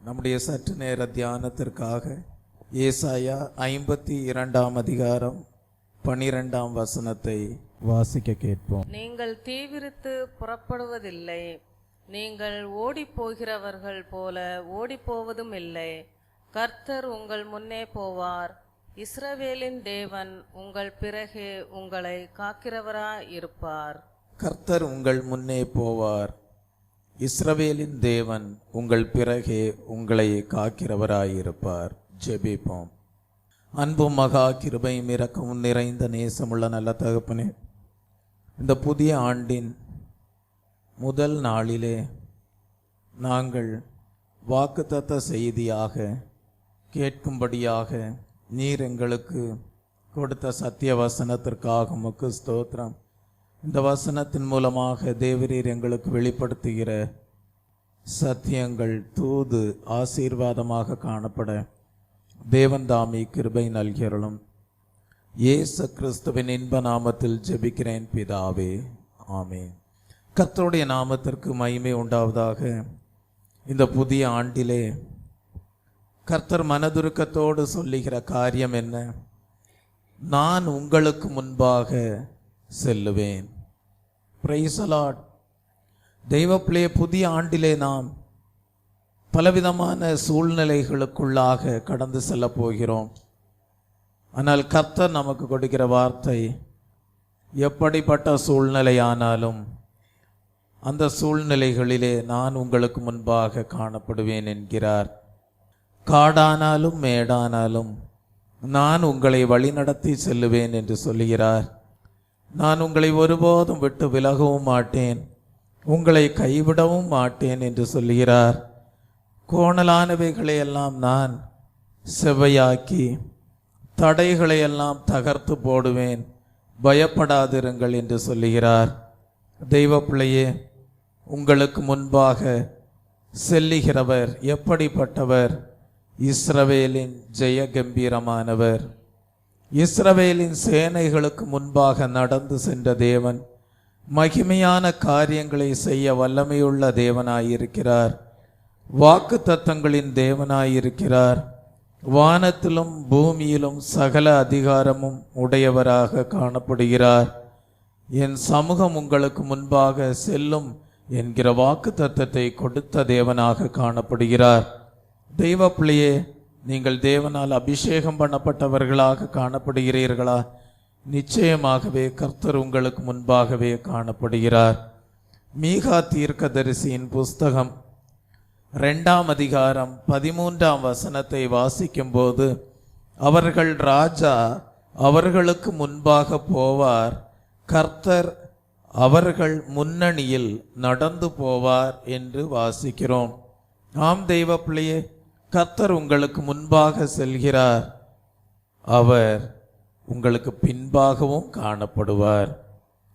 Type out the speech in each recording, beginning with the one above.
நம்முடைய சற்று நேர தியானத்திற்காக ஏசாயா 52 அதிகாரம் 12 வசனத்தை வாசிக்க கேட்போம். நீங்கள் தீவிரித்து புறப்படுவதில்லை, நீங்கள் ஓடி போகிறவர்கள் போல ஓடி போவதும் இல்லை. கர்த்தர் உங்கள் முன்னே போவார், இஸ்ரவேலின் தேவன் உங்கள் பிறகே உங்களை காக்கிறவராய் இருப்பார். கர்த்தர் உங்கள் முன்னே போவார், இஸ்ரவேலின் தேவன் உங்கள் பிறகே உங்களை காக்கிறவராயிருப்பார். ஜெபிப்போம். அன்பும் மகா கிருபையும் இரக்கமும் நிறைந்த நேசமுள்ள நல்ல தகப்பனே, இந்த புதிய ஆண்டின் முதல் நாளிலே நாங்கள் வாக்குத்தத்த செய்தியாக கேட்கும்படியாக நீர் எங்களுக்கு கொடுத்த சத்திய வசனத்திற்காக உமக்கு ஸ்தோத்திரம். இந்த வசனத்தின் மூலமாக தேவரீர் எங்களுக்கு வெளிப்படுத்துகிற சத்தியங்கள் தூது ஆசீர்வாதமாக காணப்பட தேவன் தாமே கிருபை நல்கிறளும். இயேசு கிறிஸ்துவின் இன்ப நாமத்தில் ஜெபிக்கிறேன் பிதாவே, ஆமென். கர்த்தருடைய நாமத்திற்கு மகிமை உண்டாவதாக. இந்த புதிய ஆண்டிலே கர்த்தர் மனதுருக்கத்தோடு சொல்லுகிற காரியம் என்ன? நான் உங்களுக்கு முன்பாக செல்லுவேன். Praise the Lord. தெய்வப்பிள்ளை, புதிய ஆண்டிலே நாம் பலவிதமான சூழ்நிலைகளுக்குள்ளாக கடந்து செல்ல போகிறோம். ஆனால் கர்த்தர் நமக்கு கொடுக்கிற வார்த்தை, எப்படிப்பட்ட சூழ்நிலையானாலும் அந்த சூழ்நிலைகளிலே நான் உங்களுக்கு முன்பாக காணப்படுவேன் என்கிறார். காடானாலும் மேடானாலும் நான் உங்களை வழிநடத்தி செல்லுவேன் என்று சொல்லுகிறார். நான் உங்களை ஒருபோதும் விட்டு விலகவும் மாட்டேன், உங்களை கைவிடவும் மாட்டேன் என்று சொல்லுகிறார். கோணலானவைகளையெல்லாம் நான் செவ்வையாக்கி தடைகளையெல்லாம் தகர்த்து போடுவேன், பயப்படாதிருங்கள் என்று சொல்லுகிறார். தெய்வ பிள்ளையே, உங்களுக்கு முன்பாக செல்லுகிறவர் எப்படிப்பட்டவர்? இஸ்ரவேலின் ஜெய கம்பீரமானவர். இஸ்ரவேலின் சேனைகளுக்கு முன்பாக நடந்து சென்ற தேவன், மகிமையான காரியங்களை செய்ய வல்லமையுள்ள தேவனாயிருக்கிறார். வாக்கு தத்தங்களின் தேவனாயிருக்கிறார். வானத்திலும் பூமியிலும் சகல அதிகாரமும் உடையவராக காணப்படுகிறார். என் சமூகம் உங்களுக்கு முன்பாக செல்லும் என்கிற வாக்கு தத்தத்தை கொடுத்த தேவனாக காணப்படுகிறார். தெய்வ பிள்ளையே, நீங்கள் தேவனால் அபிஷேகம் பண்ணப்பட்டவர்களாக காணப்படுகிறீர்களா? நிச்சயமாகவே கர்த்தர் உங்களுக்கு முன்பாகவே காணப்படுகிறார். மீகா தீர்க்கதரிசியின் புஸ்தகம் 2 அதிகாரம் 13 வசனத்தை வாசிக்கும் போது, அவர்கள் ராஜா அவர்களுக்கு முன்பாக போவார், கர்த்தர் அவர்கள் முன்னணியில் நடந்து போவார் என்று வாசிக்கிறோம். ஆம் தெய்வ பிள்ளையே, கர்த்தர் உங்களுக்கு முன்பாக செல்கிறார், அவர் உங்களுக்கு பின்பாகவும் காணப்படுவார்.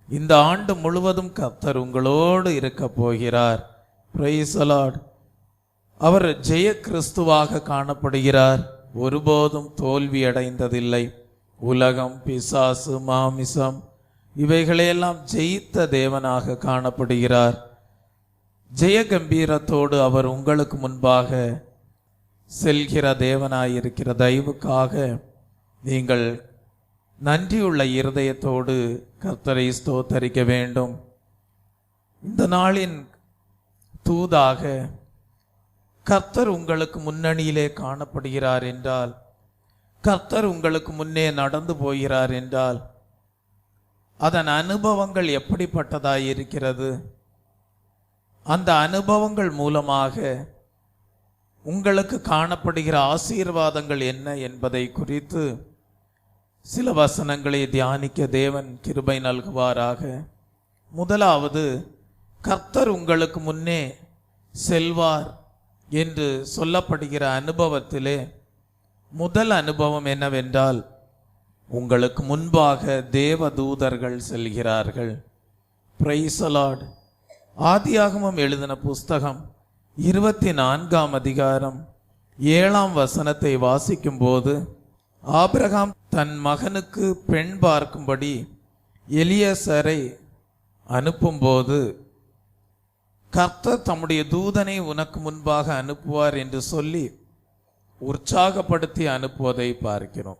இந்த ஆண்டு முழுவதும் கர்த்தர் உங்களோடு இருக்க போகிறார். Praise the Lord. அவர் ஜெய கிறிஸ்துவாக காணப்படுகிறார். ஒருபோதும் தோல்வி அடைந்ததில்லை. உலகம், பிசாசு, மாமிசம் இவைகளையெல்லாம் ஜெயித்த தேவனாக காணப்படுகிறார். ஜெய கம்பீரத்தோடு அவர் உங்களுக்கு முன்பாக செல்கிற தேவனாயிருக்கிற தயவுக்காக நீங்கள் நன்றியுள்ள இருதயத்தோடு கர்த்தரை ஸ்தோத்தரிக்க வேண்டும். இந்த நாளின் தூதாக கர்த்தர் உங்களுக்கு முன்னணியிலே காணப்படுகிறார் என்றால், கர்த்தர் உங்களுக்கு முன்னே நடந்து போகிறார் என்றால், அதன் அனுபவங்கள் எப்படிப்பட்டதாயிருக்கிறது? அந்த அனுபவங்கள் மூலமாக உங்களுக்கு காணப்படுகிற ஆசீர்வாதங்கள் என்ன என்பதை குறித்து சில வசனங்களை தியானிக்க தேவன் கிருபை நல்குவாராக. முதலாவது, கர்த்தர் உங்களுக்கு முன்னே செல்வார் என்று சொல்லப்படுகிற அனுபவத்திலே முதல் அனுபவம் என்னவென்றால், உங்களுக்கு முன்பாக தேவ தூதர்கள் செல்கிறார்கள். Praise the Lord. ஆதியாகமம் எழுதின புஸ்தகம் 24 அதிகாரம் 7 வசனத்தை வாசிக்கும் போது, ஆபிரகாம் தன் மகனுக்கு பெண் பார்க்கும்படி எலியேசரை அனுப்பும்போது கர்த்தர் தம்முடைய தூதனை உனக்கு முன்பாக அனுப்புவார் என்று சொல்லி உற்சாகப்படுத்தி அனுப்புவதை பார்க்கிறோம்.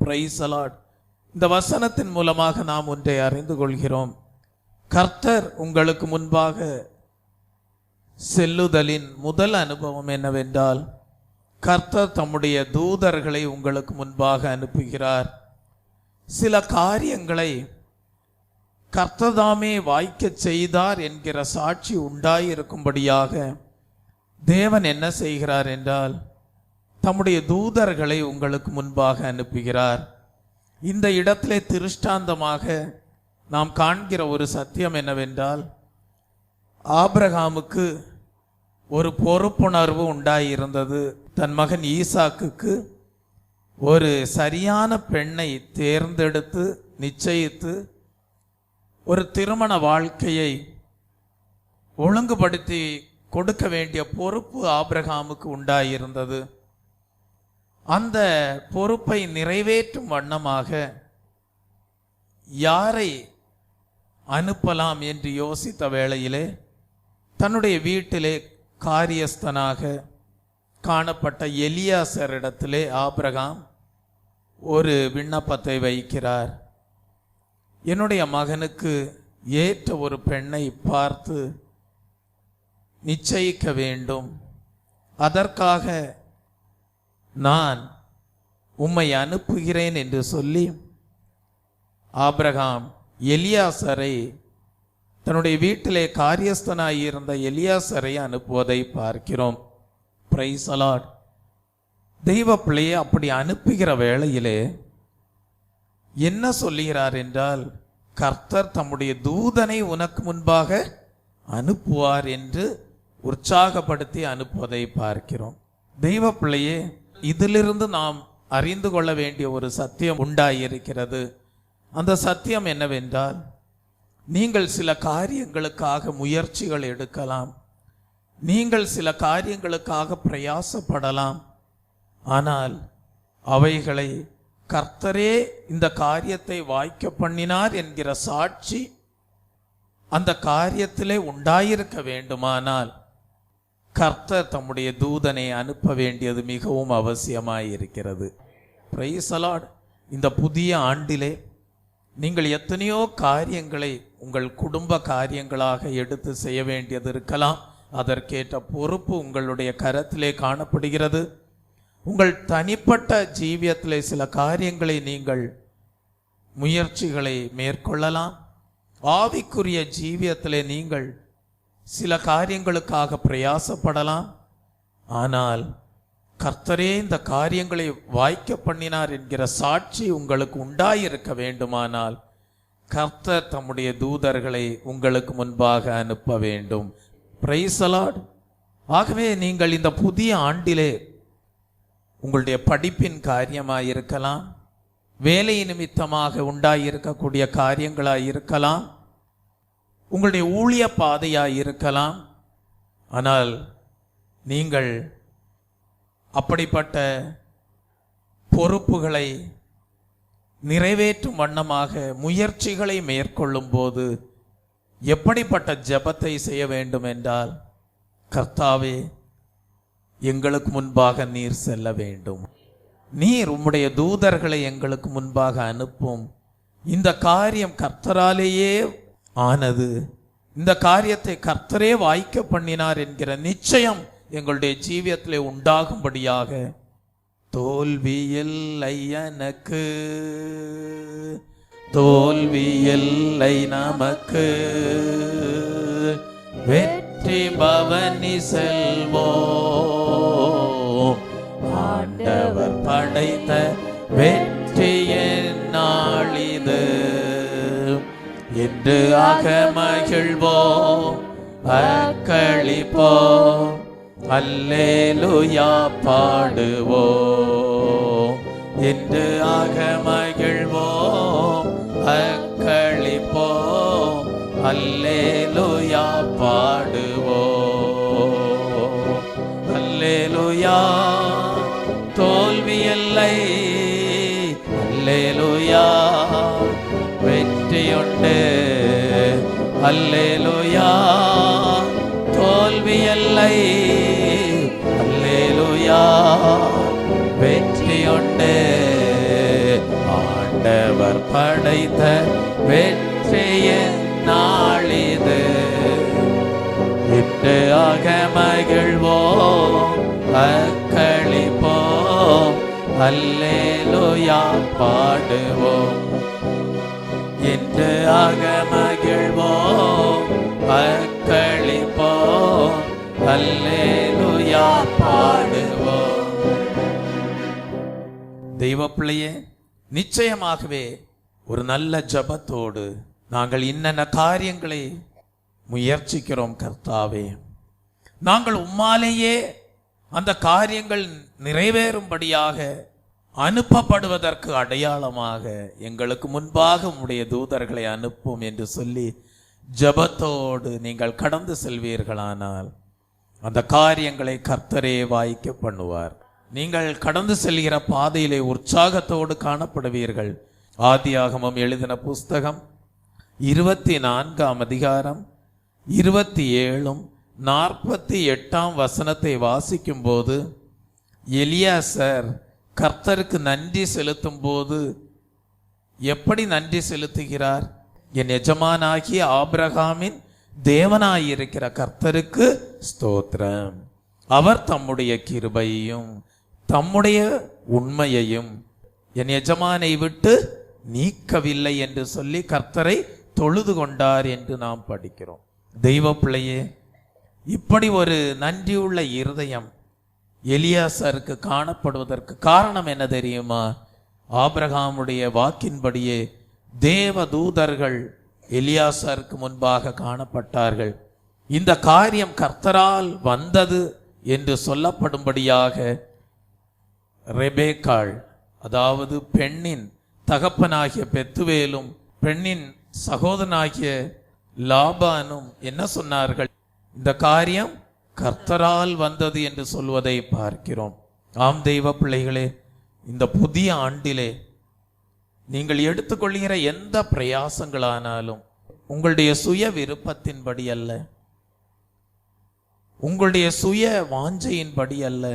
Praise the Lord. இந்த வசனத்தின் மூலமாக நாம் ஒன்றை அறிந்து கொள்கிறோம். கர்த்தர் உங்களுக்கு முன்பாக செல்லுதலின் முதல் அனுபவம் என்னவென்றால், கர்த்தர் தம்முடைய தூதர்களை உங்களுக்கு முன்பாக அனுப்புகிறார். சில காரியங்களை கர்த்ததாமே வாய்க்க செய்தார் என்கிற சாட்சி உண்டாயிருக்கும்படியாக தேவன் என்ன செய்கிறார் என்றால், தம்முடைய தூதர்களை உங்களுக்கு முன்பாக அனுப்புகிறார். இந்த இடத்திலே திருஷ்டாந்தமாக நாம் காண்கிற ஒரு சத்தியம் என்னவென்றால், ஆபிரகாமுக்கு ஒரு பொறுப்புணர்வு உண்டாயிருந்தது. தன் மகன் ஈசாக்குக்கு ஒரு சரியான பெண்ணை தேர்ந்தெடுத்து நிச்சயித்து ஒரு திருமண வாழ்க்கையை ஒழுங்குபடுத்தி கொடுக்க வேண்டிய பொறுப்பு ஆபிரகாமுக்கு உண்டாயிருந்தது. அந்த பொறுப்பை நிறைவேற்றும் வண்ணமாக யாரை அனுப்பலாம் என்று யோசித்த வேளையிலே தன்னுடைய வீட்டிலே காரியஸ்தனாக காணப்பட்ட எலியாசரிடத்திலே ஆபிரகாம் ஒரு விண்ணப்பத்தை வைக்கிறார். என்னுடைய மகனுக்கு ஏற்ற ஒரு பெண்ணை பார்த்து நிச்சயிக்க வேண்டும், அதற்காக நான் உம்மை அனுப்புகிறேன் என்று சொல்லி ஆபிரகாம் எலியாசரை, தன்னுடைய வீட்டிலே காரியஸ்தனாயிருந்த எலியாசரை அனுப்புவதை பார்க்கிறோம். Praise the Lord. தெய்வ பிள்ளையை அப்படி அனுப்புகிற வேளையிலே என்ன சொல்லுகிறார் என்றால், கர்த்தர் தம்முடைய தூதனை உனக்கு முன்பாக அனுப்புவார் என்று உற்சாகப்படுத்தி அனுப்புவதை பார்க்கிறோம். தெய்வ பிள்ளையே, இதிலிருந்து நாம் அறிந்து கொள்ள வேண்டிய ஒரு சத்தியம் உண்டாயிருக்கிறது. அந்த சத்தியம் என்னவென்றால், நீங்கள் சில காரியங்களுக்காக முயற்சிகள் எடுக்கலாம், நீங்கள் சில காரியங்களுக்காக பிரயாசப்படலாம், ஆனால் அவைகளை கர்த்தரே இந்த காரியத்தை வாய்க்க பண்ணினார் என்கிற சாட்சி அந்த காரியத்திலே உண்டாயிருக்க வேண்டுமானால் கர்த்தர் தம்முடைய தூதனை அனுப்ப வேண்டியது மிகவும் அவசியமாயிருக்கிறது. Praise the Lord. இந்த புதிய ஆண்டிலே நீங்கள் எத்தனையோ காரியங்களை உங்கள் குடும்ப காரியங்களாக எடுத்து செய்ய வேண்டியது இருக்கலாம். அதற்கேற்ற பொறுப்பு உங்களுடைய கரத்திலே காணப்படுகிறது. உங்கள் தனிப்பட்ட ஜீவியத்திலே சில காரியங்களை நீங்கள் முயற்சிகளை மேற்கொள்ளலாம். ஆவிக்குரிய ஜீவியத்திலே நீங்கள் சில காரியங்களுக்காக பிரயாசப்படலாம். ஆனால் கர்த்தரே இந்த காரியங்களை வாய்க்க பண்ணினார் என்கிற சாட்சி உங்களுக்கு உண்டாயிருக்க வேண்டுமானால் கர்த்தர் தம்முடைய தூதர்களை உங்களுக்கு முன்பாக அனுப்ப வேண்டும். Praise the Lord. ஆகவே நீங்கள் இந்த புதிய ஆண்டிலே உங்களுடைய படிப்பின் காரியமாயிருக்கலாம், வேலை நிமித்தமாக உண்டாயிருக்கக்கூடிய காரியங்களாயிருக்கலாம், உங்களுடைய ஊழிய பாதையாயிருக்கலாம். ஆனால் நீங்கள் அப்படிப்பட்ட பொறுப்புகளை நிறைவேற்றும் வண்ணமாக முயற்சிகளை மேற்கொள்ளும் போது எப்படிப்பட்ட ஜெபத்தை செய்ய வேண்டும் என்றால், கர்த்தாவே, எங்களுக்கு முன்பாக நீர் செல்ல வேண்டும், நீர் உம்முடைய தூதர்களை எங்களுக்கு முன்பாக அனுப்பும், இந்த காரியம் கர்த்தராலேயே ஆனது, இந்த காரியத்தை கர்த்தரே வாய்க்க பண்ணினார் என்கிற நிச்சயம் எங்களுடைய ஜீவியத்திலே உண்டாகும்படியாக, தோல்வி இல்லை எனக்கு, தோல்வி இல்லை நமக்கு, வெற்றி பவனி செல்வோம், ஆண்டவர் படைத்த வெற்றியின் நாளிது, இன்று ஆக மகிழ்வோம் அக்களிப்போம், அல்லேலூயா பாடுவோம், இன்று ஆக மகிழ்வோம் அக்களிப்போம், அல்லேலூயா பாடுவோம், அல்லேலூயா. தோல்வி இல்லை, அல்லேலூயா, வெற்றியுண்டு, அல்லேலூயா, படைத்த வெற்றியின் நாளிது. இன்று அகமகிழ்வோம், அக்களிப்போம், அல்லேலூயா பாடுவோம். இன்று அகமகிழ்வோம், அக்களிப்போம், அல்லேலூயா பாடுவோம். தெய்வ பிள்ளையே, நிச்சயமாகவே ஒரு நல்ல ஜபத்தோடு நாங்கள் இன்னென்ன காரியங்களை முயற்சிக்கிறோம் கர்த்தாவே, நாங்கள் உம்மாலேயே அந்த காரியங்கள் நிறைவேறும்படியாக அனுப்பப்படுவதற்கு அடையாளமாக எங்களுக்கு முன்பாக உம்முடைய தூதர்களை அனுப்பும் என்று சொல்லி ஜபத்தோடு நீங்கள் கடந்து செல்வீர்களானால் அந்த காரியங்களை கர்த்தரே வாய்க்க பண்ணுவார். நீங்கள் கடந்து செல்கிற பாதையிலே உற்சாகத்தோடு காணப்படுவீர்கள். ஆதியாகமம் எழுதின புஸ்தகம் 24ஆம் அதிகாரம் 27 48 வசனத்தை வாசிக்கும் போது, எலியாசர் கர்த்தருக்கு நன்றி செலுத்தும் போது எப்படி நன்றி செலுத்துகிறார்? என் எஜமானாகிய ஆபிரகாமின் தேவனாயிருக்கிற கர்த்தருக்கு ஸ்தோத்திரம், அவர் தம்முடைய கிருபையையும் தம்முடைய உண்மையையும் என் எஜமானை விட்டு நீக்கவில்லை என்று சொல்லி கர்த்தரை தொழுது கொண்டார் என்று நாம் படிக்கிறோம். தெய்வ பிள்ளையே, இப்படி ஒரு நன்றியுள்ள இருதயம் எலியாசருக்கு காணப்படுவதற்கு காரணம் என்ன தெரியுமா? ஆபிரகாமுடைய வாக்கின்படியே தேவ தூதர்கள் எலியாசருக்கு முன்பாக காணப்பட்டார்கள். இந்த காரியம் கர்த்தரால் வந்தது என்று சொல்லப்படும்படியாக ரெபேக்காள், அதாவது பெண்ணின் தகப்பனாகிய பெத்துவேலும் பெண்ணின் சகோதரனாகிய லாபானும் என்ன சொன்னார்கள்? இந்த காரியம் கர்த்தரால் வந்தது என்று சொல்வதை பார்க்கிறோம். ஆம் தெய்வ பிள்ளைகளே, இந்த புதிய ஆண்டிலே நீங்கள் எடுத்துக்கொள்கிற எந்த பிரயாசங்களானாலும் உங்களுடைய சுய விருப்பத்தின்படி அல்ல, உங்களுடைய சுய வாஞ்சையின்படி அல்ல.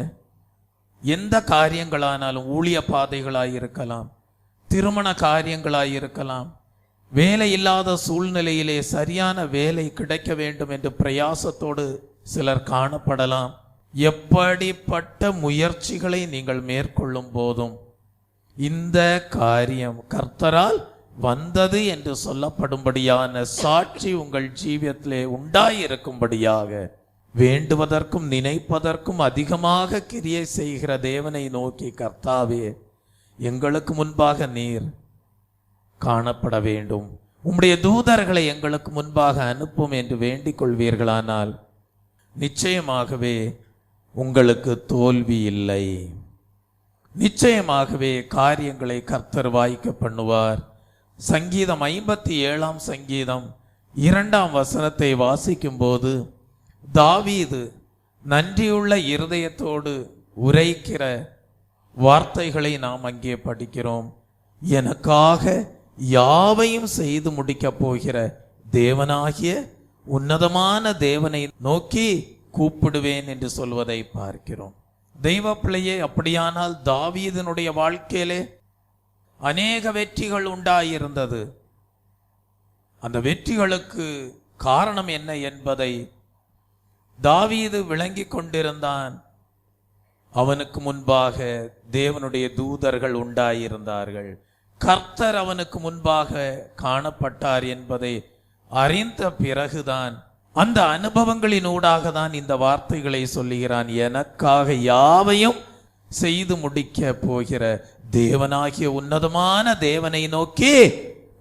எந்த காரியங்களானாலும், ஊழிய பாதைகளாயிருக்கலாம், திருமண காரியங்களாயிருக்கலாம், வேலை இல்லாத சூழ்நிலையிலே சரியான வேலை கிடைக்க வேண்டும் என்று பிரயாசத்தோடு சிலர் காணப்படலாம். எப்படிப்பட்ட முயற்சிகளை நீங்கள் மேற்கொள்ளும் போதும் இந்த காரியம் கர்த்தரால் வந்தது என்று சொல்லப்படும்படியான சாட்சி உங்கள் ஜீவியத்திலே உண்டாயிருக்கும்படியாக வேண்டுவதற்கும் நினைப்பதற்கும் அதிகமாக கிரியை செய்கிற தேவனை நோக்கி, கர்த்தாவே, எங்களுக்கு முன்பாக நீர் காணப்பட வேண்டும், உம்முடைய தூதர்களை எங்களுக்கு முன்பாக அனுப்பும் என்று வேண்டிக் கொள்வீர்களானால் நிச்சயமாகவே உங்களுக்கு தோல்வி இல்லை. நிச்சயமாகவே காரியங்களை கர்த்தர் வாய்க்க பண்ணுவார். சங்கீதம் 57ஆம் சங்கீதம் 2ஆம் வசனத்தை வாசிக்கும் போது தாவீது நன்றியுள்ள இருதயத்தோடு உரைக்கிற வார்த்தைகளை நாம் அங்கே படிக்கிறோம். எனக்காக யாவையும் செய்து முடிக்கப் போகிற தேவனாகிய உன்னதமான தேவனை நோக்கி கூப்பிடுவேன் என்று சொல்வதை பார்க்கிறோம். தெய்வ பிள்ளையே, அப்படியானால் தாவீதினுடைய வாழ்க்கையிலே அநேக வெற்றிகள் உண்டாயிருந்தது. அந்த வெற்றிகளுக்கு காரணம் என்ன என்பதை தாவீது விளங்கி கொண்டிருந்தான். அவனுக்கு முன்பாக தேவனுடைய தூதர்கள் உண்டாயிருந்தார்கள். கர்த்தர் அவனுக்கு முன்பாக காணப்பட்டார் என்பதை அறிந்த பிறகுதான், அந்த அனுபவங்களினூடாக தான் இந்த வார்த்தைகளை சொல்லுகிறான். எனக்காக யாவையும் செய்து முடிக்க போகிற தேவனாகிய உன்னதமான தேவனை நோக்கி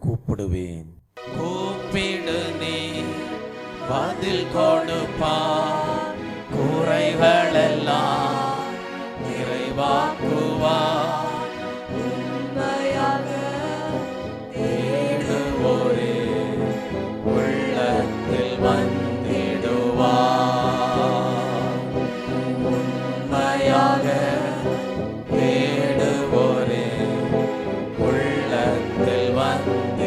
கூப்பிடுவேன். கூப்பிடு நீ பதில் கொடுப்பார், குறைகள் எல்லாம் நிறைவாக்குவார். உண்மையாக தேடுவோரே உள்ளத்தில் வந்திடுவார். உண்மையாக தேடுவோரே உள்ளத்தில் வந்திடுவார்.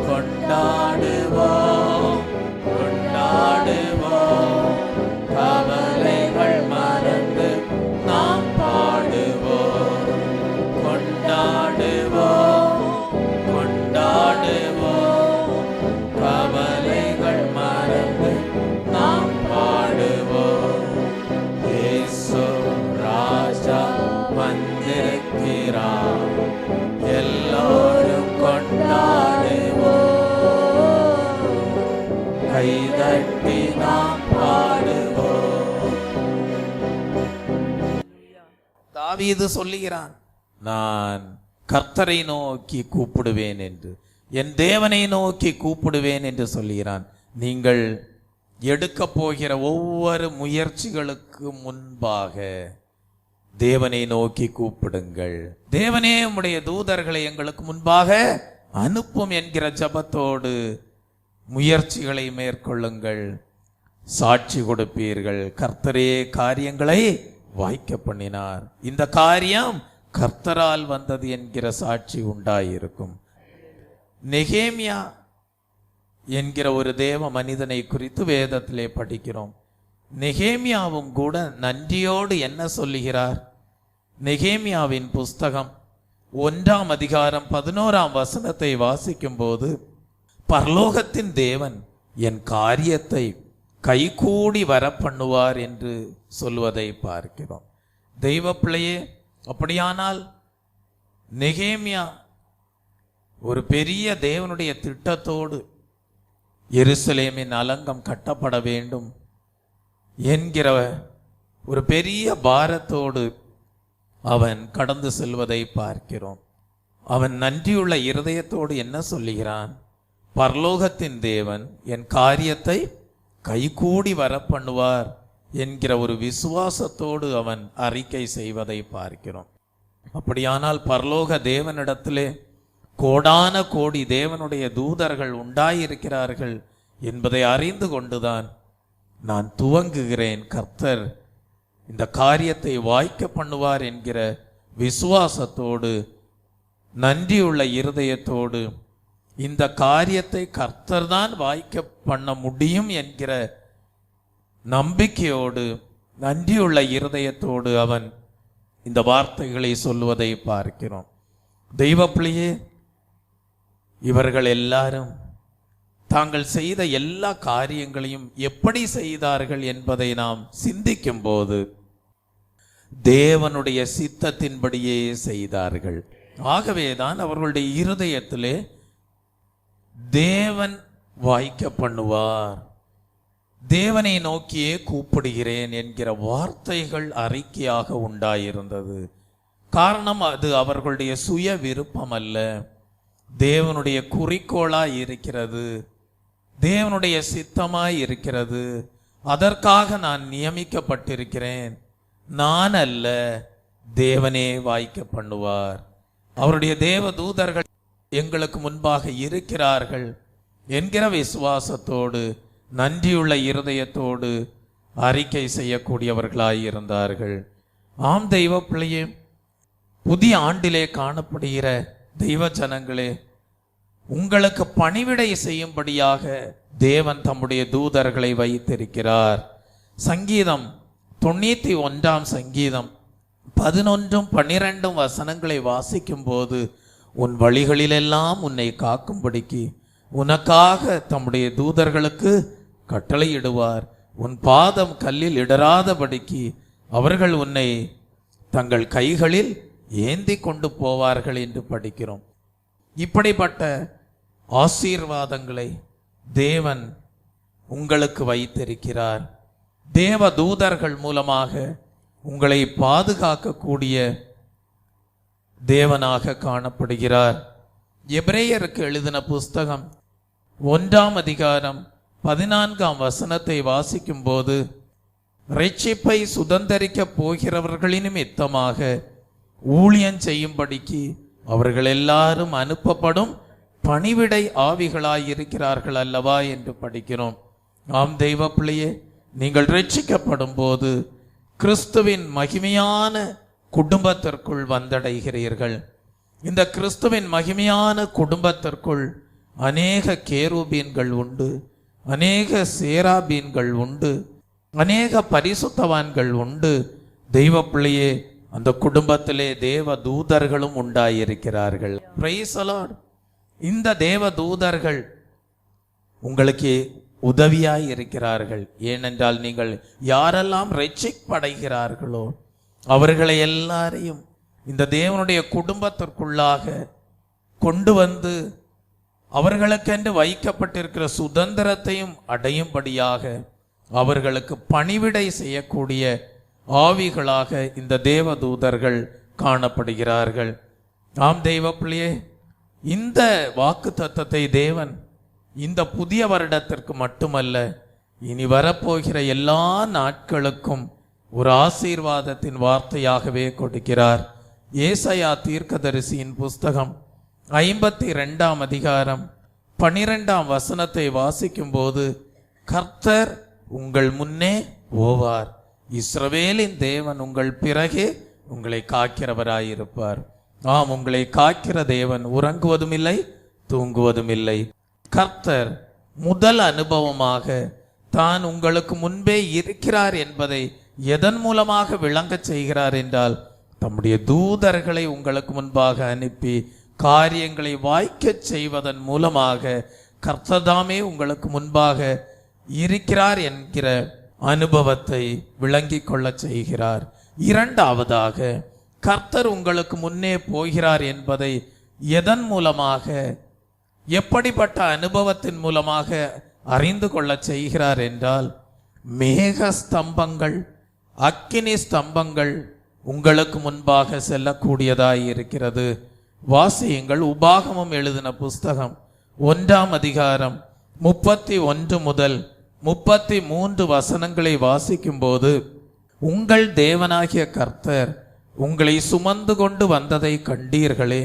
கொண்டாடுவோம் கொண்டாடுவோம், கவலைகள் மறந்து நாம் பாடுவோம். கொண்டாடுவோம் தாவீது சொல்லுகிறான், நான் கர்த்தரை நோக்கி கூப்பிடுவேன் என்று, என் தேவனை நோக்கி கூப்பிடுவேன் என்று சொல்லுகிறான். நீங்கள் எடுக்க போகிற ஒவ்வொரு முயற்சிகளுக்கு முன்பாக தேவனை நோக்கி கூப்பிடுங்கள். தேவனே உம்முடைய தூதர்களை எங்களுக்கு முன்பாக அனுப்பும் என்கிற ஜெபத்தோடு முயற்சிகளை மேற்கொள்ளுங்கள். சாட்சி கொடுப்பீர்கள். கர்த்தரே காரியங்களை வாய்க்க பண்ணினார், இந்த காரியம் கர்த்தரால் வந்தது என்கிற சாட்சி உண்டாயிருக்கும். நெகேமியா என்கிற ஒரு தேவ மனிதனை குறித்து வேதத்திலே படிக்கிறோம். நெகேமியாவும் கூட நன்றியோடு என்ன சொல்லுகிறார்? நெகேமியாவின் புஸ்தகம் 1ஆம் அதிகாரம் 11ஆம் வசனத்தை வாசிக்கும் போது, பரலோகத்தின் தேவன் என் காரியத்தை கைகூடி வர பண்ணுவார் என்று சொல்வதை பார்க்கிறோம். தெய்வ பிள்ளையே, அப்படியானால் நெகேமியா ஒரு பெரிய தேவனுடைய திட்டத்தோடு எருசலேமின் அலங்கம் கட்டப்பட வேண்டும் என்கிற ஒரு பெரிய பாரத்தோடு அவன் கடந்து செல்வதை பார்க்கிறோம். அவன் நன்றியுள்ள இருதயத்தோடு என்ன சொல்லுகிறான்? பரலோகத்தின் தேவன் என் காரியத்தை கைகூடி வர பண்ணுவார் என்கிற ஒரு விசுவாசத்தோடு அவன் அறிக்கை செய்வதை பார்க்கிறோம். அப்படியானால் பரலோக தேவனிடத்திலே கோடான கோடி தேவனுடைய தூதர்கள் உண்டாயிருக்கிறார்கள் என்பதை அறிந்து கொண்டுதான் நான் துவங்குகிறேன். கர்த்தர் இந்த காரியத்தை வாய்க்க பண்ணுவார் என்கிற விசுவாசத்தோடு, நன்றியுள்ள இருதயத்தோடு, இந்த காரியத்தை கர்த்தர் தான் வாய்க்க பண்ண முடியும் என்கிற நம்பிக்கையோடு, நன்றியுள்ள இருதயத்தோடு அவன் இந்த வார்த்தைகளை சொல்வதை பார்க்கிறோம். தெய்வ பிள்ளையே, இவர்கள் எல்லாரும் தாங்கள் செய்த எல்லா காரியங்களையும் எப்படி செய்தார்கள் என்பதை நாம் சிந்திக்கும் போது தேவனுடைய சித்தத்தின்படியே செய்தார்கள். ஆகவேதான் அவர்களுடைய இருதயத்திலே தேவன் வாய்க்க பண்ணுவார், தேவனை நோக்கியே கூப்பிடுகிறேன் என்கிற வார்த்தைகள் அறிக்கையாக உண்டாயிருந்தது. காரணம், அது அவர்களுடைய சுய விருப்பம் அல்ல, தேவனுடைய குறிக்கோளாய் இருக்கிறது, தேவனுடைய சித்தமாய் இருக்கிறது. அதற்காக நான் நியமிக்கப்பட்டிருக்கிறேன், நான் அல்ல, தேவனே வாய்க்க பண்ணுவார். அவருடைய தேவ தூதர்கள் எங்களுக்கு முன்பாக இருக்கிறார்கள் என்கிற விசுவாசத்தோடு, நன்றியுள்ள இருதயத்தோடு அறிக்கை செய்யக்கூடியவர்களாய் இருந்தார்கள். ஆம் தெய்வ பிள்ளையே, புதிய ஆண்டிலே காணப்படுகிற தெய்வ ஜனங்களே, உங்களுக்கு பணிவிடை செய்யும்படியாக தேவன் தம்முடைய தூதர்களை வைத்திருக்கிறார். சங்கீதம் 91ஆம் சங்கீதம் 11, 12 வசனங்களை வாசிக்கும் போது, உன் வழிகளிலெல்லாம் உன்னை காக்கும்படிக்கு உனக்காக தம்முடைய தூதர்களுக்கு கட்டளையிடுவார், உன் பாதம் கல்லில் இடராதபடிக்கு அவர்கள் உன்னை தங்கள் கைகளில் ஏந்தி கொண்டு போவார்கள் என்று படிக்கிறோம். இப்படிப்பட்ட ஆசீர்வாதங்களை தேவன் உங்களுக்கு வைத்திருக்கிறார். தேவ தூதர்கள் மூலமாக உங்களை பாதுகாக்கக்கூடிய தேவனாக காணப்படுகிறார். எபிரேயருக்கு எழுதின புஸ்தகம் 1ஆம் அதிகாரம் 14ஆம் வசனத்தை வாசிக்கும் போது, இரட்சிப்பை சுதந்தரிக்க போகிறவர்களின் நிமித்தமாக ஊழியம் செய்யும்படிக்கு அவர்கள் எல்லாரும் அனுப்பப்படும் பணிவிடை ஆவிகளாயிருக்கிறார்கள் அல்லவா என்று படிக்கிறோம். ஆம் தெய்வ பிள்ளையே, நீங்கள் ரட்சிக்கப்படும் போது கிறிஸ்துவின் மகிமையான குடும்பத்திற்குள் வந்தடைகிறீர்கள். இந்த கிறிஸ்துவின் மகிமையான குடும்பத்திற்குள் அநேக கேருபீன்கள் உண்டு, அநேக சேராபீன்கள் உண்டு, அநேக பரிசுத்தவான்கள் உண்டு. தெய்வ பிள்ளையே, அந்த குடும்பத்திலே தேவ தூதர்களும் உண்டாயிருக்கிறார்கள். Praise the Lord. இந்த தேவ தூதர்கள் உங்களுக்கு உதவியாய் இருக்கிறார்கள். ஏனென்றால் நீங்கள் யாரெல்லாம் ரட்சிப்படைகிறார்களோ அவர்களை எல்லாரையும் இந்த தேவனுடைய குடும்பத்திற்குள்ளாக கொண்டு வந்து அவர்களுக்கென்று வைக்கப்பட்டிருக்கிற சுதந்திரத்தையும் அடையும்படியாக அவர்களுக்கு பணிவிடை செய்யக்கூடிய ஆவிகளாக இந்த தேவ தூதர்கள் காணப்படுகிறார்கள். ஆம் தெய்வ பிள்ளையே, இந்த வாக்கு தத்தத்தை தேவன் இந்த புதிய வருடத்திற்கு மட்டுமல்ல, இனி வரப்போகிற எல்லா நாட்களுக்கும் ஒரு ஆசீர்வாதத்தின் வார்த்தையாகவே கொடுக்கிறார். ஏசாயா தீர்க்கதரிசியின் புஸ்தகம் 52 அதிகாரம் 12 வசனத்தை வாசிக்கும் போது, கர்த்தர் உங்கள் முன்னே போவார், இஸ்ரவேலின் தேவன் உங்கள் பிறகே உங்களை காக்கிறவராயிருப்பார். ஆம், உங்களை காக்கிற தேவன் உறங்குவதும் இல்லை, தூங்குவதும் இல்லை. கர்த்தர் முதல் அனுபவமாக தான் உங்களுக்கு முன்பே இருக்கிறார் என்பதை எதன் மூலமாக விளங்கச் செய்கிறார் என்றால், தம்முடைய தூதர்களை உங்களுக்கு முன்பாக அனுப்பி காரியங்களை வாய்க்கச் செய்வதன் மூலமாக கர்த்தர்தாமே உங்களுக்கு முன்பாக இருக்கிறார் என்கிற அனுபவத்தை விளங்கிக் கொள்ள செய்கிறார். இரண்டாவதாக, கர்த்தர் உங்களுக்கு முன்னே போகிறார் என்பதை எதன் மூலமாக, எப்படிப்பட்ட அனுபவத்தின் மூலமாக அறிந்து கொள்ள செய்கிறார் என்றால், மேக ஸ்தம்பங்கள், அக்கினி ஸ்தம்பங்கள் உங்களுக்கு முன்பாக செல்லக்கூடியதாய் இருக்கிறது. வாசியுங்கள். உபாகமம் எழுதின புஸ்தகம் 1 அதிகாரம் 31 முதல் 33 வசனங்களை வாசிக்கும் போது, உங்கள் தேவனாகிய கர்த்தர் உங்களை சுமந்து கொண்டு வந்ததை கண்டீர்களே.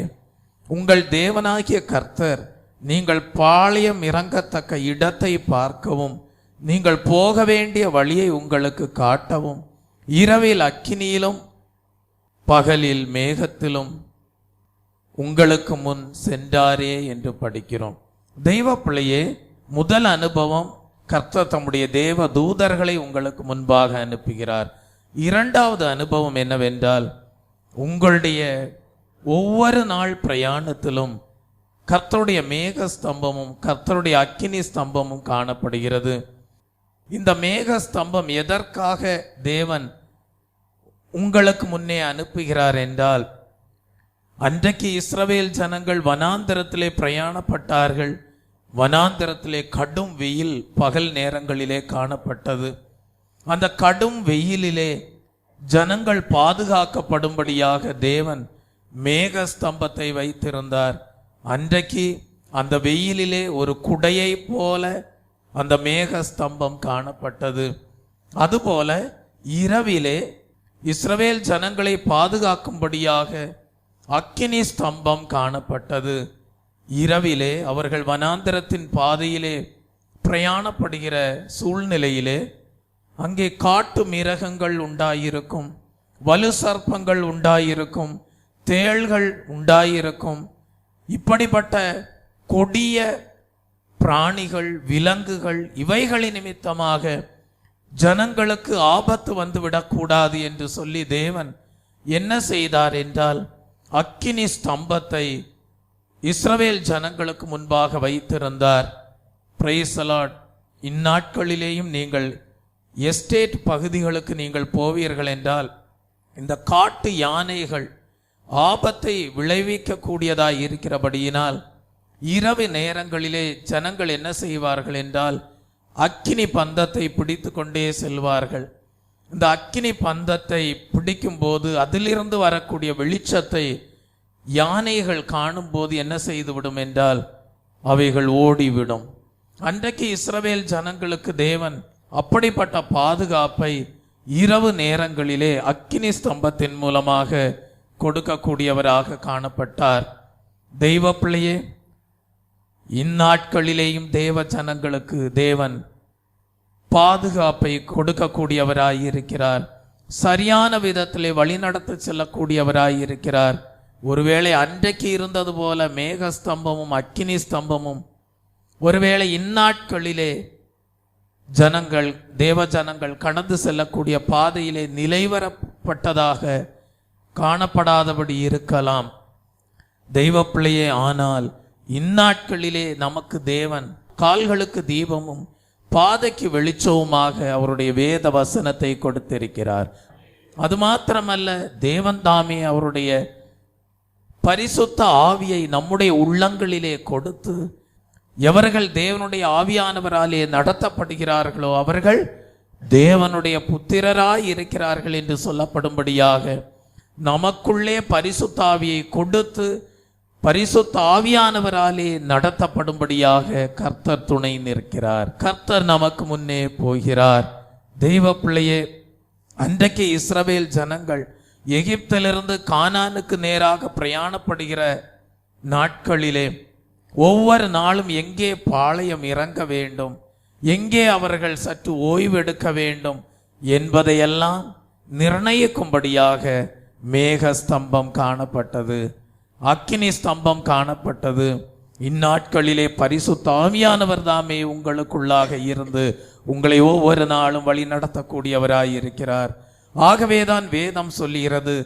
உங்கள் தேவனாகிய கர்த்தர் நீங்கள் பாளையம் இறங்கத்தக்க இடத்தை பார்க்கவும், நீங்கள் போக வேண்டிய வழியை உங்களுக்கு காட்டவும், இரவில் அக்கினியிலும் பகலில் மேகத்திலும் உங்களுக்கு முன் சென்றாரே என்று படிக்கிறோம். தெய்வ பிள்ளையே, முதல் அனுபவம், கர்த்தர் தம்முடைய தேவ தூதர்களை உங்களுக்கு முன்பாக அனுப்புகிறார். இரண்டாவது அனுபவம் என்னவென்றால், உங்களுடைய ஒவ்வொரு நாள் பிரயாணத்திலும் கர்த்தருடைய மேக ஸ்தம்பமும் கர்த்தருடைய அக்கினி ஸ்தம்பமும் காணப்படுகிறது. இந்த மேக ஸ்தம்பம் எதற்காக தேவன் உங்களுக்கு முன்னே அனுப்புகிறார் என்றால், அன்றைக்கு இஸ்ரவேல் ஜனங்கள் வனாந்தரத்திலே பிரயாணப்பட்டார்கள். வனாந்தரத்திலே கடும் வெயில் பகல் நேரங்களிலே காணப்பட்டது. அந்த கடும் வெயிலிலே ஜனங்கள் பாதுகாக்கப்படும்படியாக தேவன் மேக ஸ்தம்பத்தை வைத்திருந்தார். அன்றைக்கு அந்த வெயிலிலே ஒரு குடையை போல அந்த மேக ஸ்தம்பம் காணப்பட்டது. அதுபோல இரவிலே இஸ்ரவேல் ஜனங்களை பாதுகாக்கும்படியாக அக்கினி ஸ்தம்பம் காணப்பட்டது. இரவிலே அவர்கள் வனாந்தரத்தின் பாதையிலே பிரயாணப்படுகிற சூழ்நிலையிலே அங்கே காட்டு மிருகங்கள் உண்டாயிருக்கும், வலு சர்ப்பங்கள் உண்டாயிருக்கும், தேள்கள் உண்டாயிருக்கும். இப்படிப்பட்ட கொடிய பிராணிகள், விலங்குகள், இவைகளின் நிமித்தமாக ஜனங்களுக்கு ஆபத்து வந்துவிடக்கூடாது என்று சொல்லி தேவன் என்ன செய்தார் என்றால், அக்கினி ஸ்தம்பத்தை இஸ்ரவேல் ஜனங்களுக்கு முன்பாக வைத்திருந்தார். Praise the Lord. இந்நாட்களிலேயும் நீங்கள் எஸ்டேட் பகுதிகளுக்கு நீங்கள் போவீர்கள் என்றால், இந்த காட்டு யானைகள் ஆபத்தை விளைவிக்க கூடியதாய் இருக்கிறபடியினால் இரவு நேரங்களிலே ஜனங்கள் என்ன செய்வார்கள் என்றால், அக்கினி பந்தத்தை பிடித்து கொண்டே செல்வார்கள். இந்த அக்கினி பந்தத்தை பிடிக்கும் போது அதிலிருந்து வரக்கூடிய வெளிச்சத்தை யானைகள் காணும் போது என்ன செய்துவிடும் என்றால், அவைகள் ஓடிவிடும். அன்றைக்கு இஸ்ரவேல் ஜனங்களுக்கு தேவன் அப்படிப்பட்ட பாதுகாப்பை இரவு நேரங்களிலே அக்கினி ஸ்தம்பத்தின் மூலமாக கொடுக்கக்கூடியவராக காணப்பட்டார். தெய்வ பிள்ளையே, இந்நாட்களிலேயும் தேவ ஜனங்களுக்கு தேவன் பாதுகாப்பை கொடுக்கக்கூடியவராயிருக்கிறார். சரியான விதத்திலே வழிநடத்த செல்லக்கூடியவராயிருக்கிறார். ஒருவேளை அன்றைக்கு இருந்தது போல மேக ஸ்தம்பமும் அக்கினி ஸ்தம்பமும் ஒருவேளை இந்நாட்களிலே ஜனங்கள், தேவ ஜனங்கள் கடந்து செல்லக்கூடிய பாதையிலே நிலைவரப்பட்டதாக காணப்படாதபடி இருக்கலாம். தெய்வ பிள்ளையே, ஆனால் இந்நாட்களிலே நமக்கு தேவன் கால்களுக்கு தீபமும் பாதைக்கு வெளிச்சவுமாக அவருடைய வேத வசனத்தை கொடுத்திருக்கிறார். அது மாத்திரமல்ல, தேவன் தாமே அவருடைய பரிசுத்த ஆவியை நம்முடைய உள்ளங்களிலே கொடுத்து, எவர்கள் தேவனுடைய ஆவியானவராலே நடத்தப்படுகிறார்களோ அவர்கள் தேவனுடைய புத்திரராய் இருக்கிறார்கள் என்று சொல்லப்படும்படியாக நமக்குள்ளே பரிசுத்த ஆவியை கொடுத்து பரிசுத்த ஆவியானவராலே நடத்தப்படும்படியாக கர்த்தர் துணை நிற்கிறார். கர்த்தர் நமக்கு முன்னே போகிறார். தெய்வ பிள்ளையே, அன்றைக்கு இஸ்ரவேல் ஜனங்கள் எகிப்திலிருந்து கானானுக்கு நேராக பிரயாணப்படுகிற நாட்களிலே ஒவ்வொரு நாளும் எங்கே பாளையம் இறங்க வேண்டும், எங்கே அவர்கள் சற்று ஓய்வெடுக்க வேண்டும் என்பதையெல்லாம் நிர்ணயிக்கும்படியாக மேக ஸ்தம்பம் காணப்பட்டது, அக்கினி ஸ்தம்பம் காணப்பட்டது. இந்நாட்களிலே பரிசுத்த ஆவியானவர் தாமே உங்களுக்குள்ளாக இருந்து உங்களை ஒவ்வொரு நாளும் வழி நடத்தக்கூடியவராயிருக்கிறார். ஆகவேதான் வேதம் சொல்லுகிறது,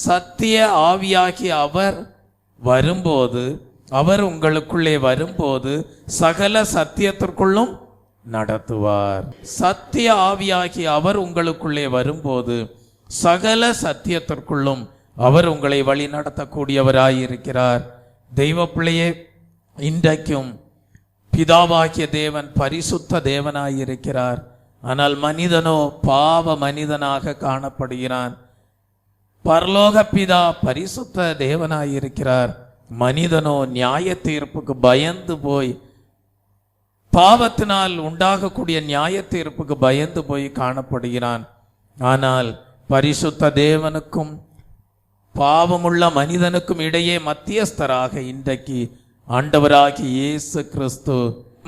சத்திய ஆவியாகி அவர் வரும்போது, அவர் உங்களுக்குள்ளே வரும்போது சகல சத்தியத்திற்குள்ளும் நடத்துவார். சத்திய ஆவியாகி அவர் உங்களுக்குள்ளே வரும்போது சகல சத்தியத்திற்குள்ளும் அவர் உங்களை வழி நடத்தக்கூடியவராயிருக்கிறார். தெய்வ பிள்ளையே, இன்றைக்கும் பிதாவாகிய தேவன் பரிசுத்த தேவனாயிருக்கிறார். ஆனால் மனிதனோ பாவ மனிதனாக காணப்படுகிறான். பரலோக பிதா பரிசுத்த தேவனாயிருக்கிறார். மனிதனோ நியாய தீர்ப்புக்கு பயந்து போய், பாவத்தினால் உண்டாகக்கூடிய நியாய தீர்ப்புக்கு பயந்து போய் காணப்படுகிறான். ஆனால் பரிசுத்த தேவனுக்கும் பாவமுள்ள மனிதனுக்கும் இடையே மத்தியஸ்தராக இன்றைக்கு ஆண்டவராகிய இயேசு கிறிஸ்து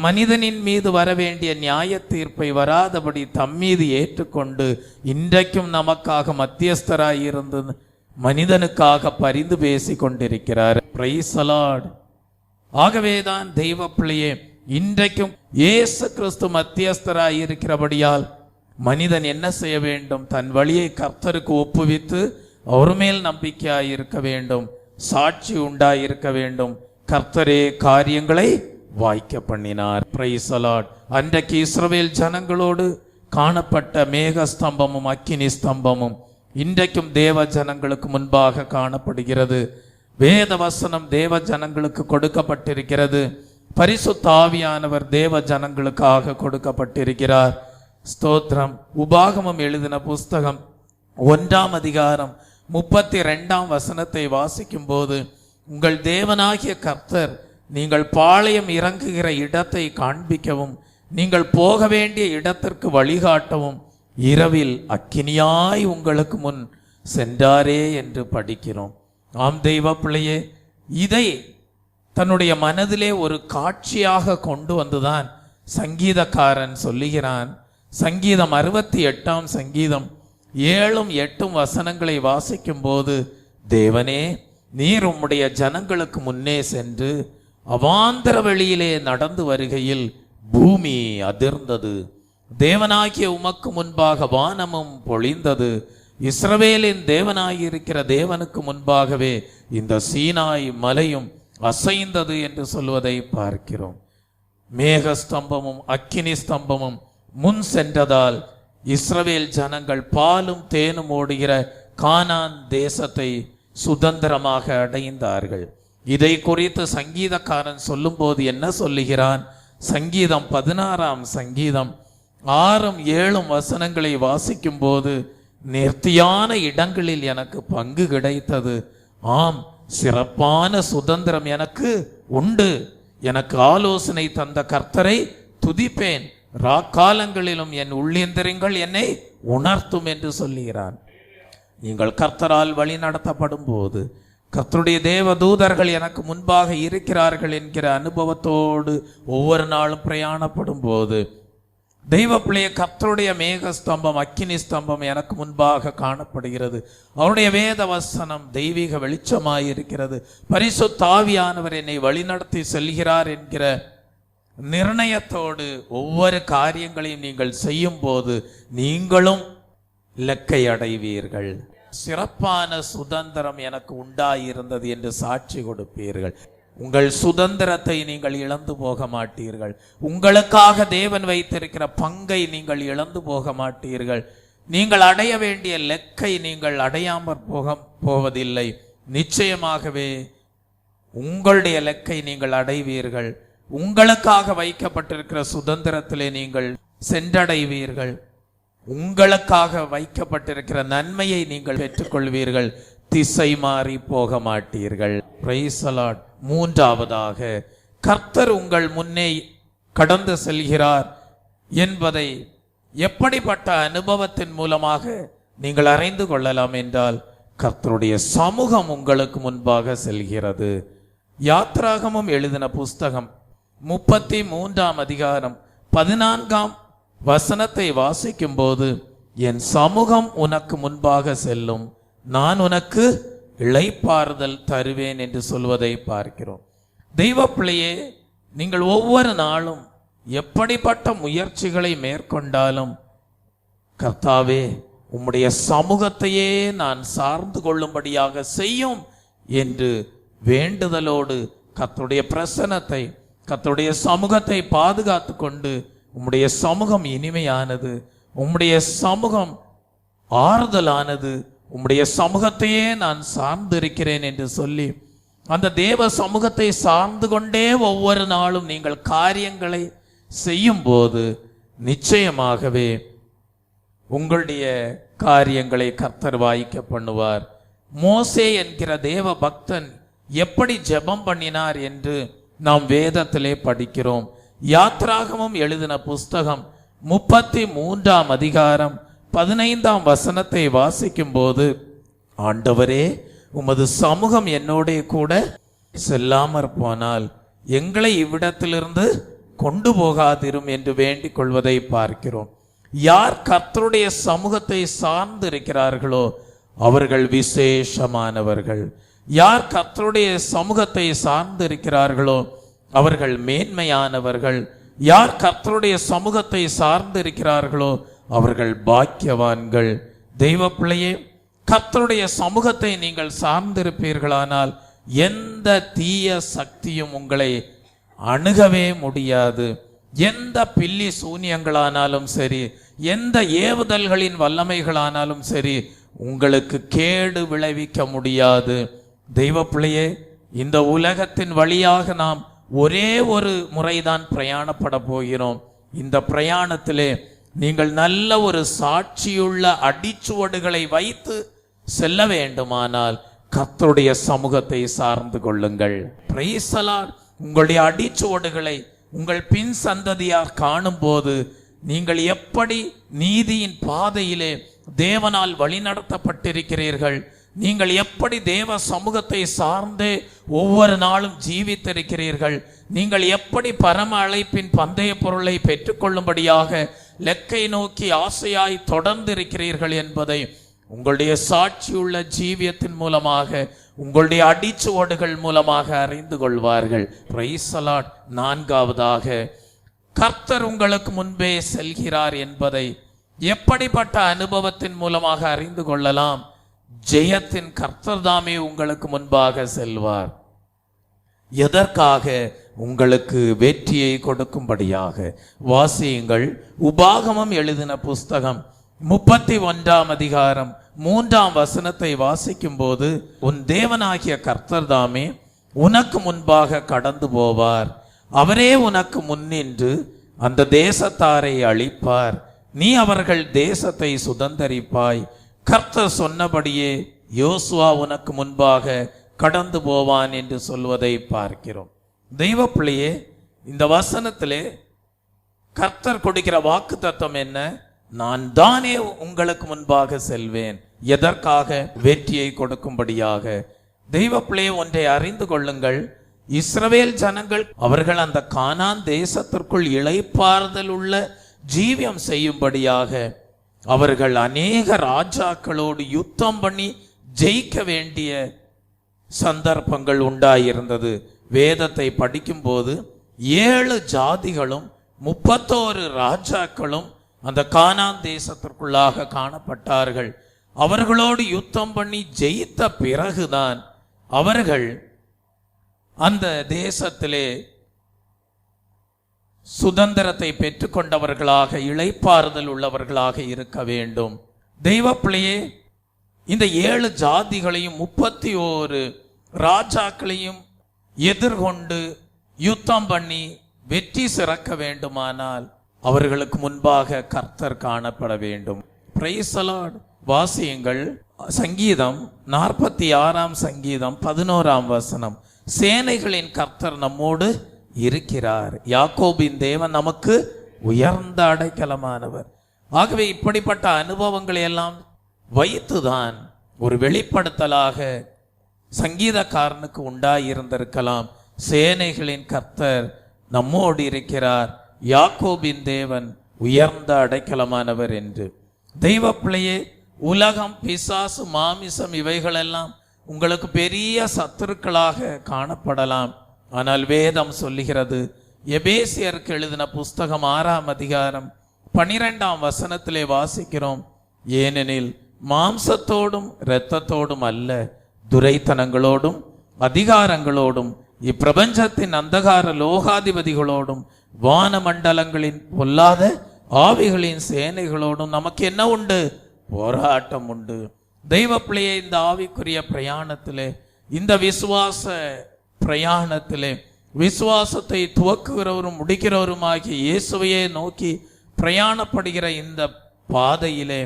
மனிதனின் மீது வரவேண்டிய நியாய தீர்ப்பை வராதபடி தம்மீது ஏற்றுக்கொண்டு இன்றைக்கும் நமக்காக மத்தியஸ்தராயிருந்து மனிதனுக்காக பரிந்து பேசி கொண்டிருக்கிறார். Praise the Lord. ஆகவேதான் தெய்வ பிள்ளையே, இன்றைக்கும் இயேசு கிறிஸ்து மத்தியஸ்தராயிருக்கிறபடியால் மனிதன் என்ன செய்ய வேண்டும்? தன் வழியை கர்த்தருக்கு ஒப்புவித்து அவர் மேல் நம்பிக்கையாயிருக்க வேண்டும், சாட்சி உண்டாயிருக்க வேண்டும். கர்த்தரே காரியங்களை வாய்க்க பண்ணினார். Praise the Lord. அன்றைக்கு இஸ்ரவேல் ஜனங்களோடு காணப்பட்ட மேக ஸ்தம்பமும் அக்கினி ஸ்தம்பமும் இன்றைக்கும் தேவ ஜனங்களுக்கு முன்பாக காணப்படுகிறது. வேத வசனம் தேவ ஜனங்களுக்கு கொடுக்கப்பட்டிருக்கிறது. பரிசுத்த ஆவியானவர் தேவ ஜனங்களுக்காக கொடுக்கப்பட்டிருக்கிறார். ஸ்தோத்திரம். உபாகமம் எழுதின புஸ்தகம் 1ஆம் அதிகாரம் 32ஆம் வசனத்தை வாசிக்கும் போது, உங்கள் தேவனாகிய கர்த்தர் நீங்கள் பாளையம் இறங்குகிற இடத்தை காண்பிக்கவும் நீங்கள் போக வேண்டிய இடத்திற்கு வழிகாட்டவும் இரவில் அக்கினியாய் உங்களுக்கு முன் சென்றாரே என்று படிக்கிறோம். ஆம் தெய்வ பிள்ளையே, இதை தன்னுடைய மனதிலே ஒரு காட்சியாக கொண்டு வந்துதான் சங்கீதக்காரன் சொல்லுகிறான். சங்கீதம் 68ஆம் சங்கீதம் 7ம் 8ம் வசனங்களை வாசிக்கும் போது, தேவனே, நீர் உம்முடைய ஜனங்களுக்கு முன்னே சென்று அவாந்தர வெளியிலே நடந்து வருகையில் பூமி அதிர்ந்தது. தேவனாகிய உமக்கு முன்பாக வானமும் பொழிந்தது. இஸ்ரவேலின் தேவனாயிருக்கிற தேவனுக்கு முன்பாகவே இந்த சீனாய் மலையும் அசைந்தது என்று சொல்வதை பார்க்கிறோம். மேக ஸ்தம்பமும் அக்கினி ஸ்தம்பமும் முன் சென்றதால் இஸ்ரவேல் ஜனங்கள் பாலும் தேனும் ஓடுகிற கானான் தேசத்தை சுதந்திரமாக அடைந்தார்கள். இதை குறித்து சங்கீதக்காரன் சொல்லும்போது என்ன சொல்லுகிறான்? சங்கீதம் 16ஆம் சங்கீதம் 6ம் 7ம் வசனங்களை வாசிக்கும் போது, நேர்த்தியான இடங்களில் எனக்கு பங்கு கிடைத்தது. ஆம், சிறப்பான சுதந்திரம் எனக்கு உண்டு. எனக்கு ஆலோசனை தந்த கர்த்தரை துதிப்பேன். ராக்காலங்களிலும் என் உள்ளிந்திரங்கள் என்னை உணர்த்தும் என்று சொல்லுகிறான். நீங்கள் கர்த்தரால் வழி நடத்தப்படும் போது, கர்த்தருடைய தேவ தூதர்கள் எனக்கு முன்பாக இருக்கிறார்கள் என்கிற அனுபவத்தோடு ஒவ்வொரு நாளும் பிரயாணப்படும் போது, தெய்வ பிள்ளைய கர்த்தருடைய மேக ஸ்தம்பம் அக்கினி ஸ்தம்பம் எனக்கு முன்பாக காணப்படுகிறது. அவருடைய வேத வசனம் தெய்வீக வெளிச்சமாயிருக்கிறது. பரிசுத்த ஆவியானவர் என்னை வழிநடத்தி செல்கிறார் என்கிற நிர்ணயத்தோடு ஒவ்வொரு காரியங்களையும் நீங்கள் செய்யும் போது நீங்களும் இலக்கை அடைவீர்கள். சிறப்பான சுதந்திரம் எனக்கு உண்டாயிருந்தது என்று சாட்சி கொடுப்பீர்கள். உங்கள் சுதந்திரத்தை நீங்கள் இழந்து போக மாட்டீர்கள். உங்களுக்காக தேவன் வைத்திருக்கிற பங்கை நீங்கள் இழந்து போக மாட்டீர்கள். நீங்கள் அடைய வேண்டிய இலக்கை நீங்கள் அடையாமற் போவதில்லை. நிச்சயமாகவே உங்களுடைய இலக்கை நீங்கள் அடைவீர்கள். உங்களுக்காக வைக்கப்பட்டிருக்கிற சுதந்திரத்திலே நீங்கள் சென்றடைவீர்கள். உங்களுக்காக வைக்கப்பட்டிருக்கிற நன்மையை நீங்கள் பெற்றுக்கொள்வீர்கள், திசை மாறி போக மாட்டீர்கள். Praise the Lord. மூன்றாவதாக, கர்த்தர் உங்கள் முன்னே கடந்து செல்கிறார் என்பதை எப்படிப்பட்ட அனுபவத்தின் மூலமாக நீங்கள் அறிந்து கொள்ளலாம் என்றால், கர்த்தருடைய சமூகம் உங்களுக்கு முன்பாக செல்கிறது. யாத்ராகமம் எழுதின புஸ்தகம் 33ஆம் அதிகாரம் 14ஆம் வசனத்தை வாசிக்கும் போது, என் சமூகம் உனக்கு முன்பாக செல்லும், நான் உனக்கு இளைப்பாறுதல் தருவேன் என்று சொல்வதை பார்க்கிறோம். தெய்வ பிள்ளையே, நீங்கள் ஒவ்வொரு நாளும் எப்படிப்பட்ட முயற்சிகளை மேற்கொண்டாலும், கர்த்தாவே உம்முடைய சமூகத்தையே நான் சார்ந்து கொள்ளும்படியாக செய்யும் என்று வேண்டுதலோடு கர்த்தருடைய பிரசன்னத்தை, கர்த்தருடைய சமூகத்தை பாதுகாத்து கொண்டு, உம்முடைய சமூகம் இனிமையானது, உம்முடைய சமூகம் ஆறுதலானது, உம்முடைய சமூகத்தையே நான் சார்ந்திருக்கிறேன் என்று சொல்லி, அந்த தேவ சமூகத்தை சார்ந்து கொண்டே ஒவ்வொரு நாளும் நீங்கள் காரியங்களை செய்யும் போது நிச்சயமாகவே உங்களுடைய காரியங்களை கர்த்தர் வாய்க்க பண்ணுவார். மோசே என்கிற தேவ பக்தன் எப்படி ஜெபம் பண்ணினார் என்று நாம் வேதத்திலே படிக்கிறோம். யாத்ராகமம் எழுதின புஸ்தகம் 33ஆம் அதிகாரம் 15ஆம் வசனத்தை வாசிக்கும் போது, ஆண்டவரே உமது சமூகம் என்னோட கூட செல்லாமற் போனால் எங்களை இவ்விடத்திலிருந்து கொண்டு போகாதிரும் என்று வேண்டிக் கொள்வதை பார்க்கிறோம். யார் கர்த்தருடைய சமூகத்தை சார்ந்து இருக்கிறார்களோ அவர்கள் விசேஷமானவர்கள். யார் கர்த்தருடைய சமூகத்தை சார்ந்து இருக்கிறார்களோ அவர்கள் மேன்மையானவர்கள். யார் கர்த்தருடைய சமூகத்தை சார்ந்து இருக்கிறார்களோ அவர்கள் பாக்கியவான்கள். தெய்வ பிள்ளையே, கர்த்தருடைய சமூகத்தை நீங்கள் சார்ந்திருப்பீர்களானால் எந்த தீய சக்தியும் உங்களை அணுகவே முடியாது. எந்த பில்லி சூனியங்களானாலும் சரி, எந்த ஏவுதல்களின் வல்லமைகளானாலும் சரி, உங்களுக்கு கேடு விளைவிக்க முடியாது. தெய்வ பிள்ளையே, இந்த உலகத்தின் வழியாக நாம் ஒரே ஒரு முறைதான் பிரயாணப்பட போகிறோம். இந்த பிரயாணத்திலே நீங்கள் நல்ல ஒரு சாட்சியுள்ள அடிச்சுவடுகளை வைத்து செல்ல வேண்டுமானால் கர்த்தருடைய சமூகத்தை சார்ந்து கொள்ளுங்கள். Praise the Lord. உங்களுடைய அடிச்சுவடுகளை உங்கள் பின் சந்ததியார் காணும் போது நீங்கள் எப்படி நீதியின் பாதையிலே தேவனால் வழிநடத்தப்பட்டிருக்கிறீர்கள், நீங்கள் எப்படி தேவ சமூகத்தை சார்ந்தே ஒவ்வொரு நாளும் ஜீவித்திருக்கிறீர்கள், நீங்கள் எப்படி பரம அழைப்பின் பந்தய பொருளை பெற்றுக்கொள்ளும்படியாக லெக்கை நோக்கி ஆசையாய் தொடர்ந்து இருக்கிறீர்கள் என்பதை உங்களுடைய சாட்சியுள்ள ஜீவியத்தின் மூலமாக, உங்களுடைய அடிச்சுவடுகள் மூலமாக அறிந்து கொள்வார்கள். Praise the Lord. நான்காவதாக, கர்த்தர் உங்களுக்கு முன்பே செல்கிறார் என்பதை எப்படிப்பட்ட அனுபவத்தின் மூலமாக அறிந்து கொள்ளலாம்? ஜெயத்தின் கர்த்தர் தாமே உங்களுக்கு முன்பாக செல்வார். எதற்காக? உங்களுக்கு வெற்றியை கொடுக்கும்படியாக. வாசியுங்கள். உபாகமம் எழுதின புஸ்தகம் 31ஆம் அதிகாரம் 3ஆம் வசனத்தை வாசிக்கும் போது, உன் தேவனாகிய கர்த்தர் தாமே உனக்கு முன்பாக கடந்து போவார், அவரே உனக்கு முன்னின்று அந்த தேசத்தாரை அழிப்பார், நீ அவர்கள் தேசத்தை சுதந்தரிப்பாய், கர்த்தர் சொன்னபடியே யோசுவா உனக்கு முன்பாக கடந்து போவான் என்று சொல்வதை பார்க்கிறோம். தெய்வ பிள்ளையே, இந்த வசனத்திலே கர்த்தர் கொடுக்கிற வாக்கு தத்துவம் என்ன? நான் தானே உங்களுக்கு முன்பாக செல்வேன். எதற்காக? வெற்றியை கொடுக்கும்படியாக. தெய்வ பிள்ளையே, ஒன்றை அறிந்து கொள்ளுங்கள். இஸ்ரவேல் ஜனங்கள் அவர்கள் அந்த கானான் தேசத்திற்குள் இளைப்பாறுதல் உள்ள ஜீவியம் செய்யும்படியாக அவர்கள் அநேக ராஜாக்களோடு யுத்தம் பண்ணி ஜெயிக்க வேண்டிய சந்தர்ப்பங்கள் உண்டாயிருந்தது. வேதத்தை படிக்கும்போது 7 ஜாதிகளும் 31 ராஜாக்களும் அந்த கானான் தேசத்திற்குள்ளாக காணப்பட்டார்கள். அவர்களோடு யுத்தம் பண்ணி ஜெயித்த பிறகுதான் அவர்கள் அந்த தேசத்திலே சுதந்திரத்தை பெற்றுக்கொண்டவர்களாக, இளைப்பாறுதல் உள்ளவர்களாக இருக்க வேண்டும். தெய்வ பிள்ளையே, இந்த 7 ஜாதிகளையும் 31 ராஜாக்களையும் எதிர்கொண்டு யுத்தம் பண்ணி வெற்றி சிறக்க வேண்டுமானால் அவர்களுக்கு முன்பாக கர்த்தர் காணப்பட வேண்டும். Praise the Lord. வாசியுங்கள் சங்கீதம் 46 சங்கீதம் 11 சேனைகளின் கர்த்தர் நம்மோடு இருக்கிறார். யாக்கோபின் தேவன் நமக்கு உயர்ந்த அடைக்கலமானவர். ஆகவே இப்படிப்பட்ட அனுபவங்களை எல்லாம் வைத்துதான் ஒரு வெளிப்படுத்தலாக சங்கீதக்காரனுக்கு உண்டாயிருந்திருக்கலாம். சேனைகளின் கர்த்தர் நம்மோடு இருக்கிறார், யாக்கோபின் தேவன் உயர்ந்த அடைக்கலமானவர் என்று. தெய்வ பிள்ளையே, உலகம், பிசாசு, மாமிசம் இவைகளெல்லாம் உங்களுக்கு பெரிய சத்துருக்களாக காணப்படலாம். ஆனால் வேதம் சொல்லுகிறது, எபேசியருக்கு எழுதின புஸ்தகம் 6 வாசிக்கிறோம், ஏனெனில் மாம்சத்தோடும் இரத்தத்தோடும் அல்ல, துரைத்தனங்களோடும் அதிகாரங்களோடும் இப்பிரபஞ்சத்தின் அந்தகார லோகாதிபதிகளோடும் வானமண்டலங்களின் பொல்லாத ஆவிகளின் சேனைகளோடும் நமக்கு என்ன உண்டு? போராட்டம் உண்டு. தெய்வ பிள்ளையை, இந்த ஆவிக்குரிய பிரயாணத்திலே, இந்த விசுவாச பிரயாணத்திலே, விசுவாசத்தை துவக்குகிறவரும் முடிக்கிறவருமாகிய இயேசுவையே நோக்கி பிரயாணப்படுகிற இந்த பாதையிலே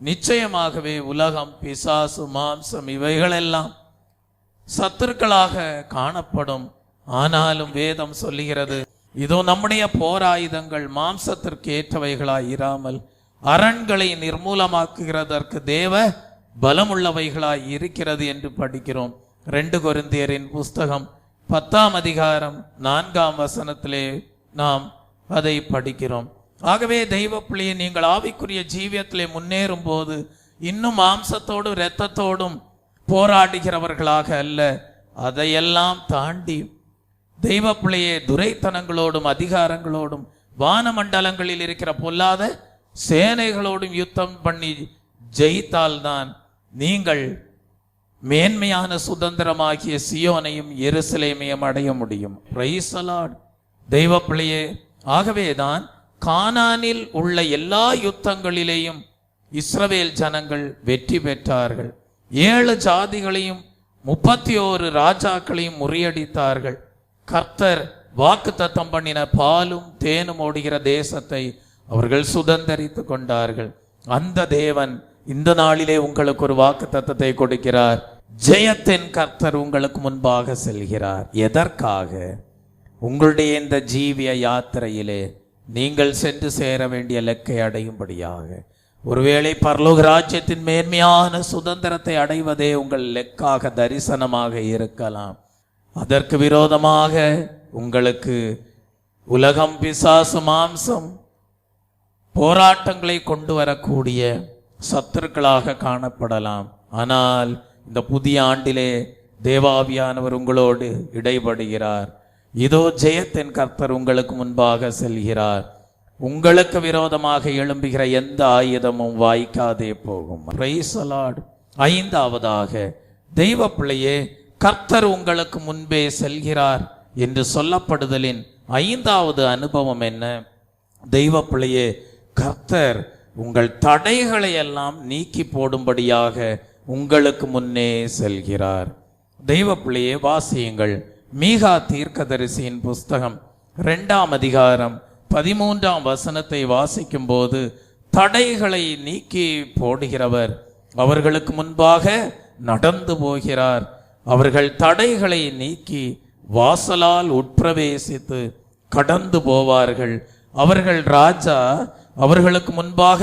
நிச்சயமாகவே உலகம், பிசாசு, மாம்சம் இவைகளெல்லாம் சத்துருக்களாக காணப்படும். ஆனாலும் வேதம் சொல்லுகிறது, இதோ நம்முடைய போராயுதங்கள் மாம்சத்திற்கு ஏற்றவைகளாய் இராமல் அரண்களை நிர்மூலமாக்குகிறதற்கு தேவ பலமுள்ளவைகளாய் இருக்கிறது என்று படிக்கிறோம். 2 கொரிந்தியரின் புஸ்தகம் 10 நாம் அதை படிக்கிறோம். ஆகவே தெய்வ பிள்ளையை, நீங்கள் ஆவிக்குரிய ஜீவியத்திலே முன்னேறும் போது இன்னும் மாம்சத்தோடும் இரத்தத்தோடும் போராடுகிறவர்களாக அல்ல, அதையெல்லாம் தாண்டி தெய்வ பிள்ளையே, துரைத்தனங்களோடும் அதிகாரங்களோடும் வானமண்டலங்களில் இருக்கிற பொல்லாத சேனைகளோடும் யுத்தம் பண்ணி ஜெயித்தால்தான் நீங்கள் மேன்மையான சுதந்திரமாகிய சியோனையும் எருசலேமையும் அடைய முடியும். Praise the Lord. தெய்வ பிள்ளையே, ஆகவேதான் கானானில் உள்ள எல்லா யுத்தங்களிலேயும் இஸ்ரவேல் ஜனங்கள் வெற்றி பெற்றார்கள். 7 ஜாதிகளையும் 31 ராஜாக்களையும் முறியடித்தார்கள். கர்த்தர் வாக்குத்தத்தம் பண்ணின பாலும் தேனும் ஓடுகிற தேசத்தை அவர்கள் சுதந்தரித்து கொண்டார்கள். அந்த தேவன் இந்த நாளிலே உங்களுக்கு ஒரு வாக்குத்தத்தத்தை கொடுக்கிறார். ஜெயத்தின் கர்த்தர் உங்களுக்கு முன்பாக செல்கிறார். எதற்காக? உங்களுடைய இந்த ஜீவிய யாத்திரையிலே நீங்கள் சென்று சேர வேண்டிய இலக்கை அடையும்படியாக. ஒருவேளை பரலோக ராஜ்யத்தின் மேன்மையான சுதந்திரத்தை அடைவதே உங்கள் இலக்காக, தரிசனமாக இருக்கலாம். அதற்கு விரோதமாக உங்களுக்கு உலகம், பிசாசு, மாம்சம் போராட்டங்களை கொண்டு வரக்கூடிய சத்துருக்களாக காணப்படலாம். ஆனால் இந்த புதிய ஆண்டிலே தேவாவியானவர் உங்களோடு இடைபடுகிறார். இதோ ஜெயத்தின் கர்த்தர் உங்களுக்கு முன்பாக செல்கிறார். உங்களுக்கு விரோதமாக எழும்புகிற எந்த ஆயுதமும் வாய்க்காதே போகும். Praise the Lord. 5வதாக, தெய்வ பிள்ளையே, கர்த்தர் உங்களுக்கு முன்பே செல்கிறார் என்று சொல்லப்படுதலின் 5வது அனுபவம் என்ன? தெய்வ பிள்ளையே, கர்த்தர் உங்கள் தடைகளை எல்லாம் நீக்கி போடும்படியாக உங்களுக்கு முன்னே செல்கிறார். தெய்வ பிள்ளையே, வாசியுங்கள் மீகா தீர்க்கதரிசியின் புஸ்தகம் 2 வாசிக்கும் போது, தடைகளை நீக்கி போடுகிறவர் அவர்களுக்கு முன்பாக நடந்து போகிறார். அவர்கள் தடைகளை நீக்கி வாசலால் உட்பிரவேசித்து கடந்து போவார்கள். அவர்கள் ராஜா அவர்களுக்கு முன்பாக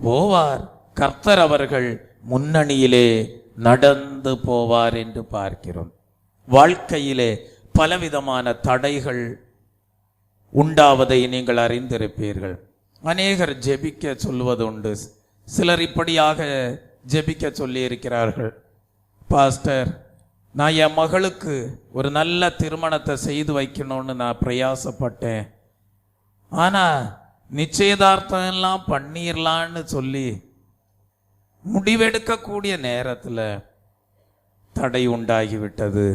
போவார். கர்த்தர் அவர்கள் முன்னணியிலே நடந்து போவார் என்று பார்க்கிறோம். வாழ்க்கையிலே பலவிதமான தடைகள் உண்டாவதை நீங்கள் அறிந்திருப்பீர்கள். அநேகர் ஜெபிக்க சொல்வது உண்டு. சிலர் இப்படியாக ஜெபிக்க சொல்லி இருக்கிறார்கள், பாஸ்டர், நான் என் மகளுக்கு ஒரு நல்ல திருமணத்தை செய்து வைக்கணும்னு நான் பிரயாசப்பட்டேன். ஆனா நிச்சயதார்த்தம் எல்லாம் பண்ணிடலான்னு சொல்லி முடிவெடுக்கக்கூடிய நேரத்தில் தடை உண்டாகிவிட்டது.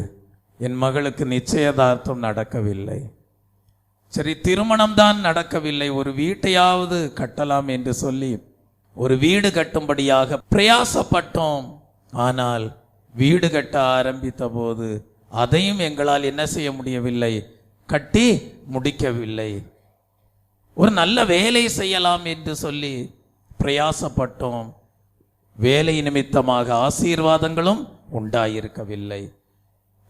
என் மகளுக்கு நிச்சயதார்த்தம் நடக்கவில்லை. சரி, திருமணம் தான் நடக்கவில்லை, ஒரு வீட்டையாவது கட்டலாம் என்று சொல்லி ஒரு வீடு கட்டும்படியாக பிரயாசப்பட்டோம். ஆனால் வீடு கட்ட ஆரம்பித்த போது அதையும் எங்களால் என்ன செய்ய முடியவில்லை, கட்டி முடிக்கவில்லை. ஒரு நல்ல வேலை செய்யலாம் என்று சொல்லி பிரயாசப்பட்டோம். வேலை நிமித்தமாக ஆசீர்வாதங்களும் உண்டாயிருக்கவில்லை.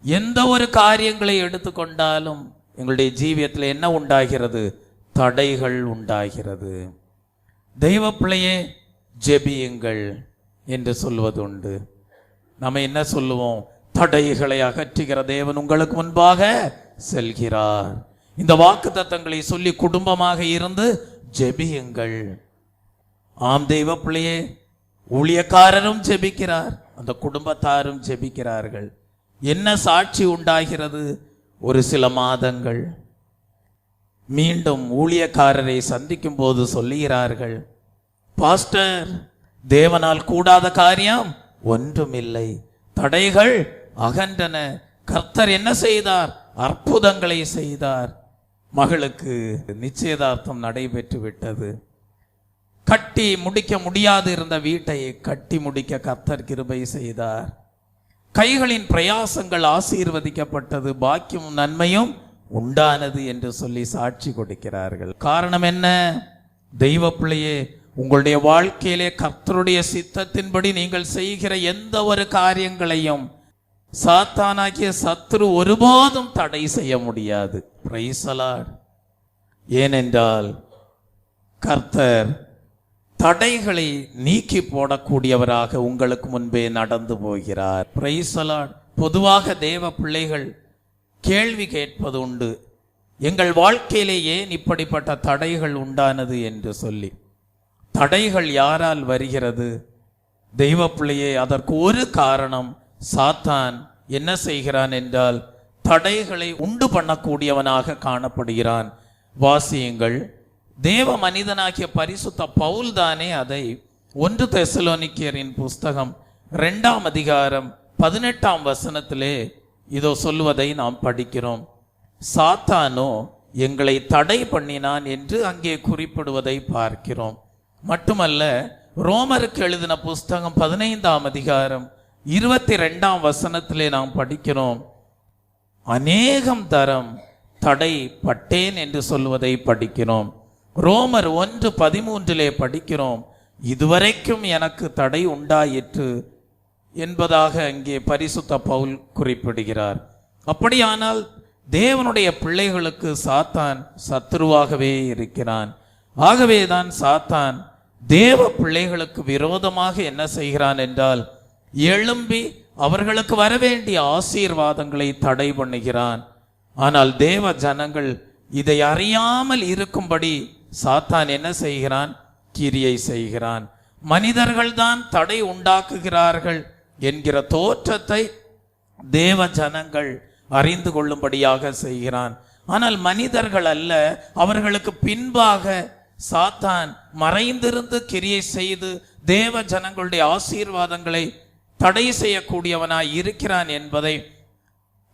எந்த ஒரு காரியங்களை எடுத்துக்கொண்டாலும் எங்களுடைய ஜீவியத்தில் என்ன உண்டாகிறது? தடைகள் உண்டாகிறது. தெய்வ பிள்ளையே, ஜெபியுங்கள் என்று சொல்வதுண்டு. நம்ம என்ன சொல்லுவோம்? தடைகளை அகற்றுகிற தேவன் உங்களுக்கு முன்பாக செல்கிறார். இந்த வாக்குத்தத்தங்களை சொல்லி குடும்பமாக இருந்து ஜெபியுங்கள். ஆம் தெய்வ பிள்ளையே, ஊழியக்காரரும் ஜெபிக்கிறார், அந்த குடும்பத்தாரும் ஜெபிக்கிறார்கள். என்ன சாட்சி உண்டாகிறது? ஒரு சில மாதங்கள் மீண்டும் ஊழியக்காரரை சந்திக்கும் போது சொல்லுகிறார்கள், பாஸ்டர், தேவனால் கூடாத காரியம் ஒன்றுமில்லை, தடைகள் அகன்றன, கர்த்தர் என்ன செய்தார்? அற்புதங்களை செய்தார். மகளுக்கு நிச்சயதார்த்தம் நடைபெற்று விட்டது. கட்டி முடிக்க முடியாது இருந்த வீட்டை கட்டி முடிக்க கர்த்தர் கிருபை செய்தார். கைகளின் பிரயாசங்கள் ஆசீர்வதிக்கப்பட்டது, பாக்கியமும் நன்மையும் உண்டானது என்று சொல்லி சாட்சி கொடுக்கிறார்கள். காரணம் என்ன? தெய்வ பிள்ளையே, உங்களுடைய வாழ்க்கையிலே கர்த்தருடைய சித்தத்தின்படி நீங்கள் செய்கிற எந்த ஒரு காரியங்களையும் சாத்தானாகிய சத்துரு ஒருபோதும் தடை செய்ய முடியாது. Praise the Lord. ஏனென்றால் கர்த்தர் தடைகளை நீக்கி போடக்கூடியவராக உங்களுக்கு முன்பே நடந்து போகிறார். Praise the Lord. பொதுவாக தேவ பிள்ளைகள் கேள்வி கேட்பது உண்டு, எங்கள் வாழ்க்கையிலே ஏன் இப்படிப்பட்ட தடைகள் உண்டானது என்று சொல்லி. தடைகள் யாரால் வருகிறது? தெய்வ பிள்ளையே, அதற்கு ஒரு காரணம், சாத்தான் என்ன செய்கிறான் என்றால் தடைகளை உண்டு பண்ணக்கூடியவனாக காணப்படுகிறான். வாசியுங்கள். தேவ மனிதனாகிய பரிசுத்த பவுல் தானே அதை 1 தெசலோனிக்கேயரின் புஸ்தகம் 2ஆம் அதிகாரம் 18ஆம் வசனத்திலே இதோ சொல்லுவதை நாம் படிக்கிறோம். சாத்தானோ எங்களை தடை பண்ணினான் என்று அங்கே குறிப்பிடுவதை பார்க்கிறோம். மட்டுமல்ல, ரோமருக்கு எழுதின புஸ்தகம் 15ஆம் அதிகாரம் 22ஆம் வசனத்திலே நாம் படிக்கிறோம், அநேகம் தரம் தடை பட்டேன் என்று சொல்வதை படிக்கிறோம். ரோமர் 1:13 படிக்கிறோம், இதுவரைக்கும் எனக்கு தடை உண்டாயிற்று என்பதாக அங்கே பரிசுத்த பவுல் குறிப்பிடுகிறார். அப்படியானால் தேவனுடைய பிள்ளைகளுக்கு சாத்தான் சத்துருவாகவே இருக்கிறான். ஆகவேதான் சாத்தான் தேவ பிள்ளைகளுக்கு விரோதமாக என்ன செய்கிறான் என்றால் எழும்பி அவர்களுக்கு வரவேண்டிய ஆசீர்வாதங்களை தடை பண்ணுகிறான். ஆனால் தேவ ஜனங்கள் இதை அறியாமல் இருக்கும்படி சாத்தான் என்ன செய்கிறான்? கிரியை செய்கிறான். மனிதர்கள்தான் தடை உண்டாக்குகிறார்கள் என்கிற தோற்றத்தை தேவ ஜனங்கள் அறிந்து கொள்ளும்படியாக செய்கிறான். ஆனால் மனிதர்கள் அல்ல, அவர்களுக்கு பின்பாக சாத்தான் மறைந்திருந்து கிரியை செய்து தேவ ஜனங்களுடைய ஆசீர்வாதங்களை தடை செய்யக்கூடியவனாய் இருக்கிறான் என்பதை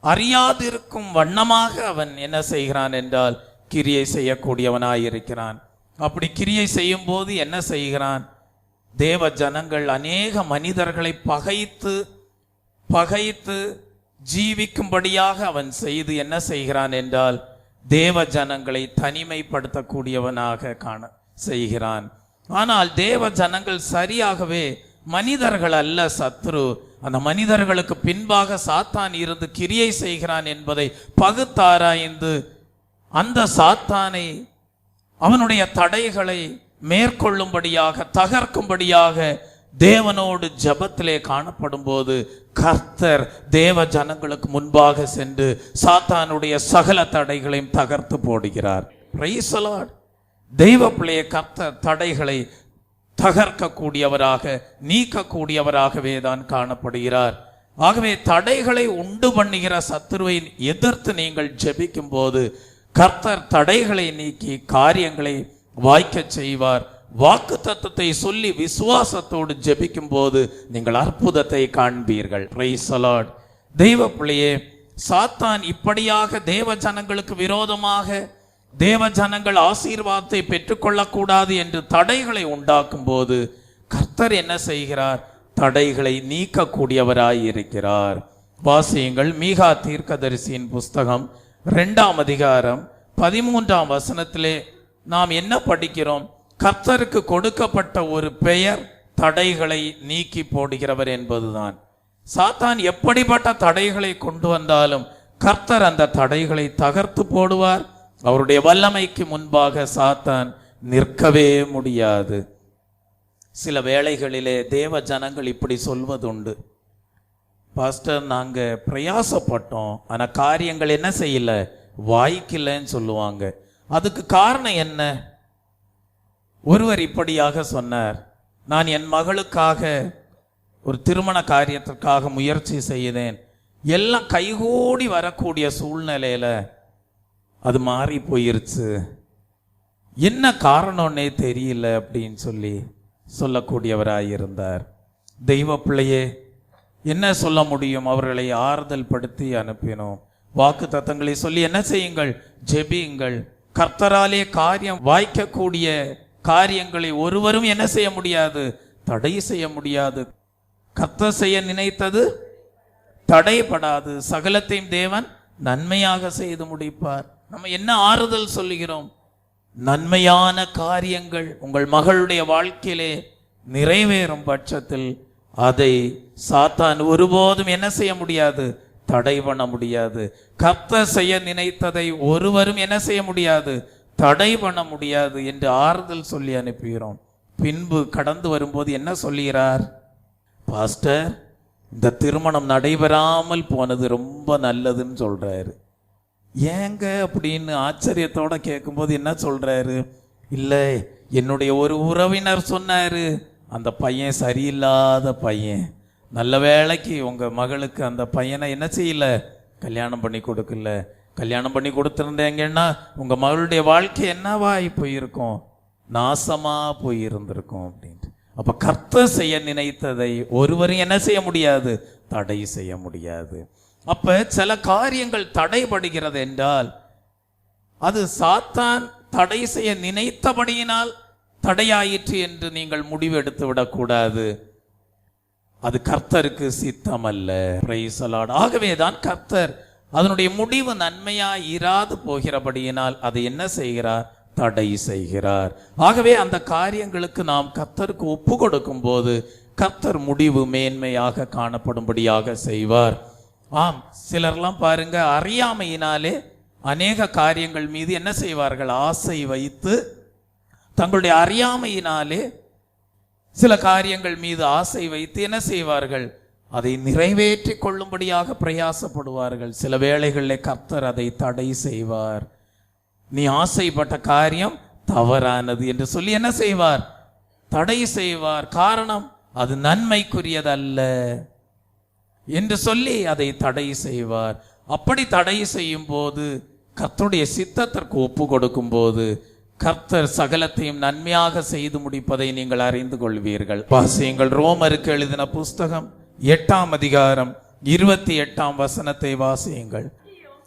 அறியாதிருக்கும் வண்ணமாக அவன் என்ன செய்கிறான் என்றால் கிரியை செய்யக்கூடியவனாய் இருக்கிறான். அப்படி கிரியை செய்யும் போது என்ன செய்கிறான்? தேவ ஜனங்கள் அநேக மனிதர்களை பகைத்து ஜீவிக்கும்படியாக அவன் செய்து என்ன செய்கிறான் என்றால் தேவ ஜனங்களை தனிமைப்படுத்தக்கூடியவனாக காண செய்கிறான். ஆனால் தேவ ஜனங்கள் சரியாகவே மனிதர்கள் அல்ல சத்ரு. அந்த மனிதர்களுக்கு பின்பாக சாத்தான் இருந்து கிரியை செய்கிறான் என்பதை பகுத்தாராய்ந்து அந்த சாத்தானை அவனுடைய தடைகளை மேற்கொள்ளும்படியாக தகர்க்கும்படியாக தேவனோடு ஜெபத்திலே காணப்படும் போது கர்த்தர் தேவ ஜனங்களுக்கு முன்பாக சென்று சாத்தானுடைய சகல தடைகளையும் தகர்த்து போடுகிறார். Praise the Lord. தெய்வ பிள்ளையை கர்த்தர் தடைகளை தகர்க்கக்கூடியவராக நீக்கக்கூடியவராகவே தான் காணப்படுகிறார். ஆகவே தடைகளை உண்டு பண்ணுகிற சத்துருவை எதிர்த்து நீங்கள் ஜெபிக்கும் போது கர்த்தர் தடைகளை நீக்கி காரியங்களை வாய்க்க செய்வார். வாக்கு தத்தத்தை சொல்லி விசுவாசத்தோடு ஜெபிக்கும் போது நீங்கள் அற்புதத்தை காண்பீர்கள். Praise the Lord. தெய்வ பிள்ளையே, சாத்தான் இப்படியாக தேவ ஜனங்களுக்கு விரோதமாக தேவ ஜனங்கள் ஆசீர்வாதத்தை பெற்றுக்கொள்ளக்கூடாது என்று தடைகளை உண்டாக்கும் போது கர்த்தர் என்ன செய்கிறார்? தடைகளை நீக்கக்கூடியவராய் இருக்கிறார். வாசியுங்கள். மீகா தீர்க்கதரிசியின் புஸ்தகம் 2ஆம் அதிகாரம் 13ஆம் வசனத்திலே நாம் என்ன படிக்கிறோம்? கர்த்தருக்கு கொடுக்கப்பட்ட ஒரு பெயர் தடைகளை நீக்கி போடுகிறவர் என்பதுதான். சாத்தான் எப்படிப்பட்ட தடைகளை கொண்டு வந்தாலும் கர்த்தர் அந்த தடைகளை தகர்த்து போடுவார். அவருடைய வல்லமைக்கு முன்பாக சாத்தான் நிற்கவே முடியாது. சில வேளைகளிலே தேவ ஜனங்கள் இப்படி சொல்வதுண்டு, பாஸ்டர் நாங்க பிரயாசப்பட்டோம், ஆனா காரியங்கள் என்ன செய்யல, வாய்க்கலன்னு சொல்லுவாங்க. அதுக்கு காரணம் என்ன? ஒருவர் இப்படியாக சொன்னார், நான் என் மகளுக்காக ஒரு திருமண காரியத்திற்காக முயற்சி செய்தேன், எல்லாம் கைகூடி வரக்கூடிய சூழ்நிலையில அது மாறி போயிருச்சு, என்ன காரணம்னே தெரியல அப்படின்னு சொல்லக்கூடியவராயிருந்தார். தெய்வ பிள்ளையே, என்ன சொல்ல முடியும்? அவர்களை ஆறுதல் படுத்தி அனுப்பினோம். வாக்கு தத்தங்களை சொல்லி என்ன செய்யுங்கள்? ஜெபியுங்கள். கர்த்தராலே காரியம் வாய்க்கக்கூடிய காரியங்களை ஒருவரும் என்ன செய்ய முடியாது? தடை செய்ய முடியாது. கர்த்தர் செய்ய நினைத்தது தடைபடாது. சகலத்தையும் தேவன் நன்மையாக செய்து முடிப்பார். நம்ம என்ன ஆறுதல் சொல்லுகிறோம்? நன்மையான காரியங்கள் உங்கள் மகளுடைய வாழ்க்கையிலே நிறைவேறும் பட்சத்தில் அதை சாத்தான் ஒருபோதும் என்ன செய்ய முடியாது? தடை பண்ண முடியாது. கர்த்தர் செய்ய நினைத்ததை ஒருவரும் என்ன செய்ய முடியாது? தடை பண்ண முடியாது என்று ஆறுதல் சொல்லி அனுப்புகிறோம். பின்பு கடந்து வரும்போது என்ன சொல்லுகிறார்? பாஸ்டர், இந்த திருமணம் நடைபெறாமல் போனது ரொம்ப நல்லதுன்னு சொல்றாரு. ஏங்க அப்படின்னு ஆச்சரியத்தோட கேட்கும்போது என்ன சொல்றாரு? இல்லை, என்னுடைய ஒரு உறவினர் சொன்னாரு, அந்த பையன் சரியில்லாத பையன், நல்ல வேளைக்கு உங்க மகளுக்கு அந்த பையனை என்ன செய்யல, கல்யாணம் பண்ணி கொடுக்கல. கல்யாணம் பண்ணி கொடுத்துருந்தேங்கன்னா உங்க மகளுடைய வாழ்க்கை என்னவாய் போயிருக்கும்? நாசமா போயிருந்திருக்கும் அப்படின்ட்டு. அப்ப கர்த்தர் செய்ய நினைத்ததை ஒருவரும் என்ன செய்ய முடியாது? தடை செய்ய முடியாது. அப்ப சில காரியங்கள் தடைபடுகிறது என்றால் அது சாத்தான் தடை செய்ய நினைத்தபடியினால் தடையாயிற்று என்று நீங்கள் முடிவு எடுத்து விடக்கூடாது. அது கர்த்தருக்கு சித்தம் அல்ல. Praise the Lord. ஆகவேதான் கர்த்தர் அதனுடைய முடிவு நன்மையாய் இராது போகிறபடியினால் அதை என்ன செய்கிறார்? தடை செய்கிறார். ஆகவே அந்த காரியங்களுக்கு நாம் கர்த்தருக்கு ஒப்பு கொடுக்கும் போது கர்த்தர் முடிவு மேன்மையாக காணப்படும்படியாக செய்வார். ஆம், சிலர்லாம் பாருங்க, அறியாமையினாலே அநேக காரியங்கள் மீது என்ன செய்வார்கள்? ஆசை வைத்து தங்களுடைய அறியாமையினாலே சில காரியங்கள் மீது ஆசை வைத்து என்ன செய்வார்கள்? அதை நிறைவேற்றி கொள்ளும்படியாக பிரயாசப்படுவார்கள். சில வேளைகளில் கர்த்தர் அதை தடை செய்வார். நீ ஆசைப்பட்ட காரியம் தவறானது என்று சொல்லி என்ன செய்வார்? தடை செய்வார். காரணம், அது நன்மைக்குரியதல்ல என்று சொல்லி அதை தடை செய்வார். அப்படி தடை செய்யும் போது கர்த்தருடைய சித்தத்திற்கு ஒப்பு கொடுக்கும் போது கர்த்தர் சகலத்தையும் நன்மையாக செய்து முடிப்பதை நீங்கள் அறிந்து கொள்வீர்கள். வாசியுங்கள். ரோமருக்கு எழுதின புஸ்தகம் 8ஆம் அதிகாரம் 28ஆம் வசனத்தை வாசியுங்கள்.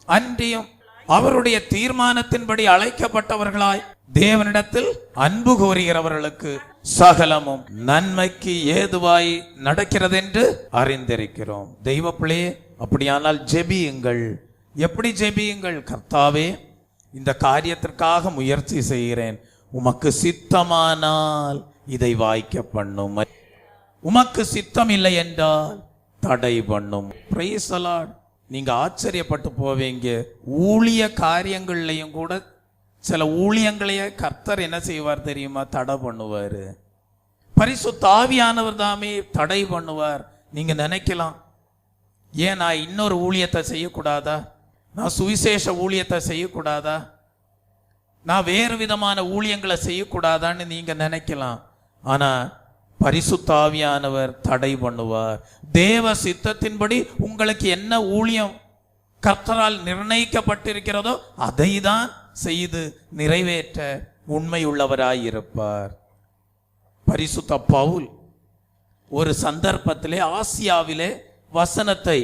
அன்றியும் அவருடைய தீர்மானத்தின்படி அழைக்கப்பட்டவர்களாய் தேவனிடத்தில் அன்பு கோருகிறவர்களுக்கு சகலமும் நன்மைக்கு ஏதுவாய் நடக்கிறது என்று அறிந்திருக்கிறோம். தெய்வ பிள்ளையே, அப்படியானால் ஜெபியுங்கள். எப்படி ஜெபியுங்கள்? கர்த்தாவே, இந்த காரியத்திற்காக முயற்சி செய்கிறேன், உமக்கு சித்தமானால் இதை வாய்க்க பண்ணும், உமக்கு சித்தம் இல்லை என்றால் தடை பண்ணும். Praise the Lord. நீங்க ஆச்சரியப்பட்டு போவீங்க. ஊழிய காரியங்கள்லையும் கூட சில ஊழியங்களையே கர்த்தர் என்ன செய்வார் தெரியுமா? தடை பண்ணுவார். பரிசுத்த ஆவியானவர் தாமே தடை பண்ணுவார். நீங்க நினைக்கலாம், ஏன் நான் இன்னொரு ஊழியத்தை செய்யக்கூடாதா? நான் சுவிசேஷ ஊழியத்தை செய்யக்கூடாதா? நான் வேறு விதமான ஊழியங்களை செய்யக்கூடாதான்னு நீங்க நினைக்கலாம். ஆனா பரிசுத்த ஆவியானவர் தடை பண்ணுவார். தேவ சித்தத்தின்படி உங்களுக்கு என்ன ஊழியம் கர்த்தரால் நிர்ணயிக்கப்பட்டிருக்கிறதோ அதை தான் செய்து நிறைவேற்ற உண்மையுள்ளவராயிருப்பார். பரிசுத்த பவுல் ஒரு சந்தர்ப்பத்திலே ஆசியாவிலே வசனத்தை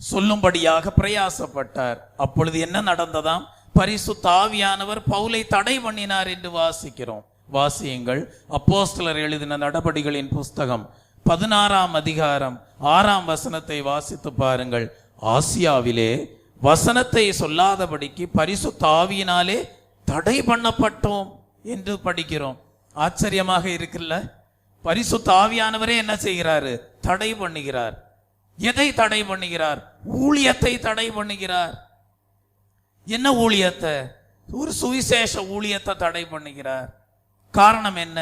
சொல்லும்படியாக பிரயாசப்பட்டார். அப்பொழுது என்ன நடந்ததாம்? பரிசுத்த ஆவியானவர் பவுலை தடை பண்ணினார் என்று வாசிக்கிறோம். வாசியுங்கள். அப்போஸ்தலர் எழுதின நடபடிகளின் புஸ்தகம் 16ஆம் அதிகாரம் 6ஆம் வசனத்தை வாசித்து பாருங்கள். ஆசியாவிலே வசனத்தை சொல்லாதபடிக்கு பரிசுத்த ஆவியினாலே தடை பண்ணப்பட்டோம் என்று படிக்கிறோம். ஆச்சரியமாக இருக்குல்ல? பரிசுத்த ஆவியானவரே என்ன செய்கிறாரு? தடை பண்ணுகிறார். எதை தடை பண்ணுகிறார்? ஊழியத்தை தடை பண்ணுகிறார். என்ன ஊழியத்தை? ஒரு சுவிசேஷ ஊழியத்தை தடை பண்ணுகிறார். காரணம் என்ன?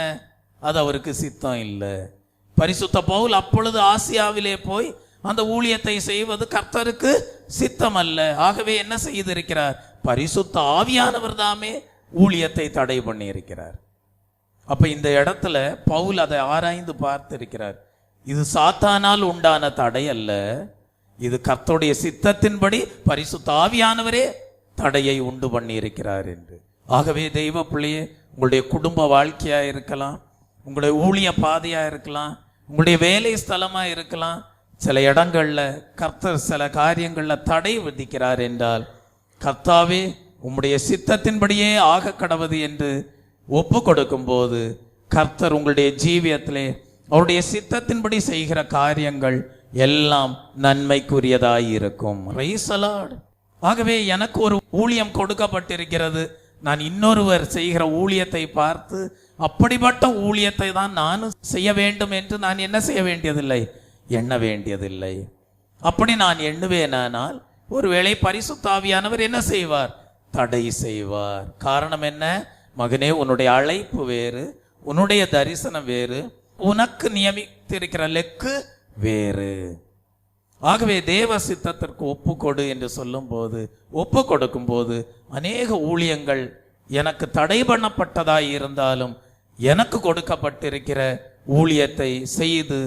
அது அவருக்கு சித்தம் இல்லை. பரிசுத்த பவுல் அப்பொழுது ஆசியாவிலே போய் அந்த ஊழியத்தை செய்வது கர்த்தருக்கு சித்தம் அல்ல. ஆகவே என்ன செய்திருக்கிறார்? பரிசுத்த ஆவியானவர் தாமே ஊழியத்தை தடை பண்ணி இருக்கிறார். அப்ப இந்த இடத்துல பவுல் அதை ஆராய்ந்து பார்த்திருக்கிறார். இது சாத்தானால் உண்டான தடை அல்ல, இது கர்த்தருடைய சித்தத்தின்படி பரிசுத்த ஆவியானவரே தடையை உண்டு பண்ணி இருக்கிறார் என்று. ஆகவே தெய்வ பிள்ளையே, உங்களுடைய குடும்ப வாழ்க்கையா இருக்கலாம், உங்களுடைய ஊழிய பாதையா இருக்கலாம், உங்களுடைய வேலை ஸ்தலமா இருக்கலாம், சில இடங்கள்ல கர்த்தர் சில காரியங்கள்ல தடை விதிக்கிறார் என்றால், கர்த்தாவே உம்முடைய சித்தத்தின்படியே ஆக கடவது என்று ஒப்பு கொடுக்கும் போது கர்த்தர் உங்களுடைய ஜீவியத்திலே அவருடைய சித்தத்தின்படி செய்கிற காரியங்கள் எல்லாம் நன்மைக்குரியதாய் இருக்கும். Praise the Lord. ஆகவே எனக்கு ஒரு ஊழியம் கொடுக்கப்பட்டிருக்கிறது, நான் இன்னொருவர் செய்கிற ஊழியத்தை பார்த்து அப்படிப்பட்ட ஊழியத்தை தான் நானும் செய்ய வேண்டும் என்று நான் என்ன செய்ய வேண்டியதில்லை? எண்ண வேண்டியதில்லை. அப்படி நான் எண்ணுவேனானால் ஒருவேளை பரிசுத்த ஆவியானவர் என்ன செய்வார்? தடை செய்வார். காரணம் என்ன? மகனே, உன்னுடைய அழைப்பு வேறு, உன்னுடைய தரிசனம் வேறு, உனக்கு நியமித்திருக்கிற லெக்கு வேறு. ஆகவே தேவ சித்தத்திற்கு ஒப்புக்கொடு என்று சொல்லும் போது, ஒப்பு கொடுக்கும் போது அநேக ஊழியங்கள் எனக்கு தடை பண்ணப்பட்டதாய் இருந்தாலும் எனக்கு கொடுக்கப்பட்டிருக்கிற ஊழியத்தை செய்து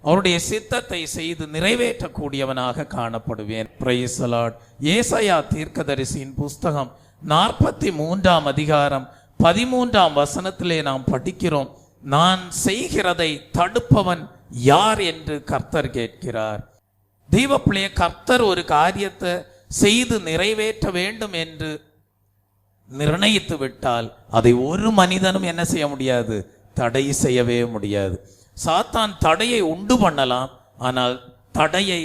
அவருடைய சித்தத்தை செய்து நிறைவேற்றக்கூடியவனாக காணப்படுவேன். Praise the Lord. ஏசாயா தீர்க்கதரிசியின் புஸ்தகம் 43ஆம் அதிகாரம் 13ஆம் வசனத்திலே நாம் படிக்கிறோம், நான் செய்கிறதை தடுப்பவன் யார் என்று கர்த்தர் கேட்கிறார். தெய்வ பிள்ளையே, கர்த்தர் ஒரு காரியத்தை செய்து நிறைவேற்ற வேண்டும் என்று நிர்ணயித்து விட்டால் அதை ஒரு மனிதனும் என்ன செய்ய முடியாது? தடை செய்யவே முடியாது. சாத்தான் தடையை உண்டு பண்ணலாம், ஆனால் தடையை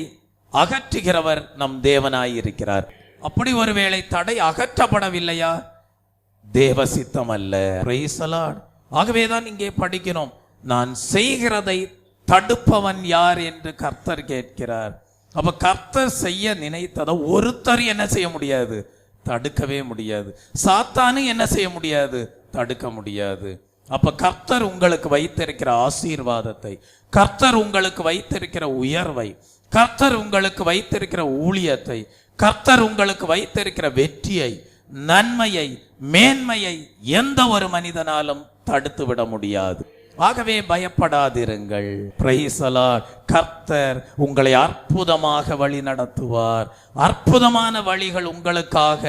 அகற்றுகிறவர் நம் தேவனாய் இருக்கிறார். அப்படி ஒருவேளை தடை அகற்றப்படவில்லையா? தேவ சித்தம் அல்ல. Praise the Lord. ஆகவேதான் இங்கே படிக்கிறோம், நான் செய்கிறதை தடுப்பவன் யார் என்று கர்த்தர் கேட்கிறார். அப்ப கர்த்தர் செய்ய நினைத்ததை ஒருத்தர் என்ன செய்ய முடியாது? தடுக்கவே முடியாது. சாத்தானு என்ன செய்ய முடியாது? தடுக்க முடியாது. அப்ப கர்த்தர் உங்களுக்கு வைத்திருக்கிற ஆசீர்வாதத்தை, கர்த்தர் உங்களுக்கு வைத்திருக்கிற உயர்வை, கர்த்தர் உங்களுக்கு வைத்திருக்கிற ஊழியத்தை, கர்த்தர் உங்களுக்கு வைத்திருக்கிற வெற்றியை, நன்மையை, மேன்மையை எந்த ஒரு மனிதனாலும் தடுத்து விட முடியாது. ஆகவே பயப்படாதிருங்கள். Praise the Lord. கர்த்தர் உங்களை அற்புதமாக வழி நடத்துவார். அற்புதமான வழிகள் உங்களுக்காக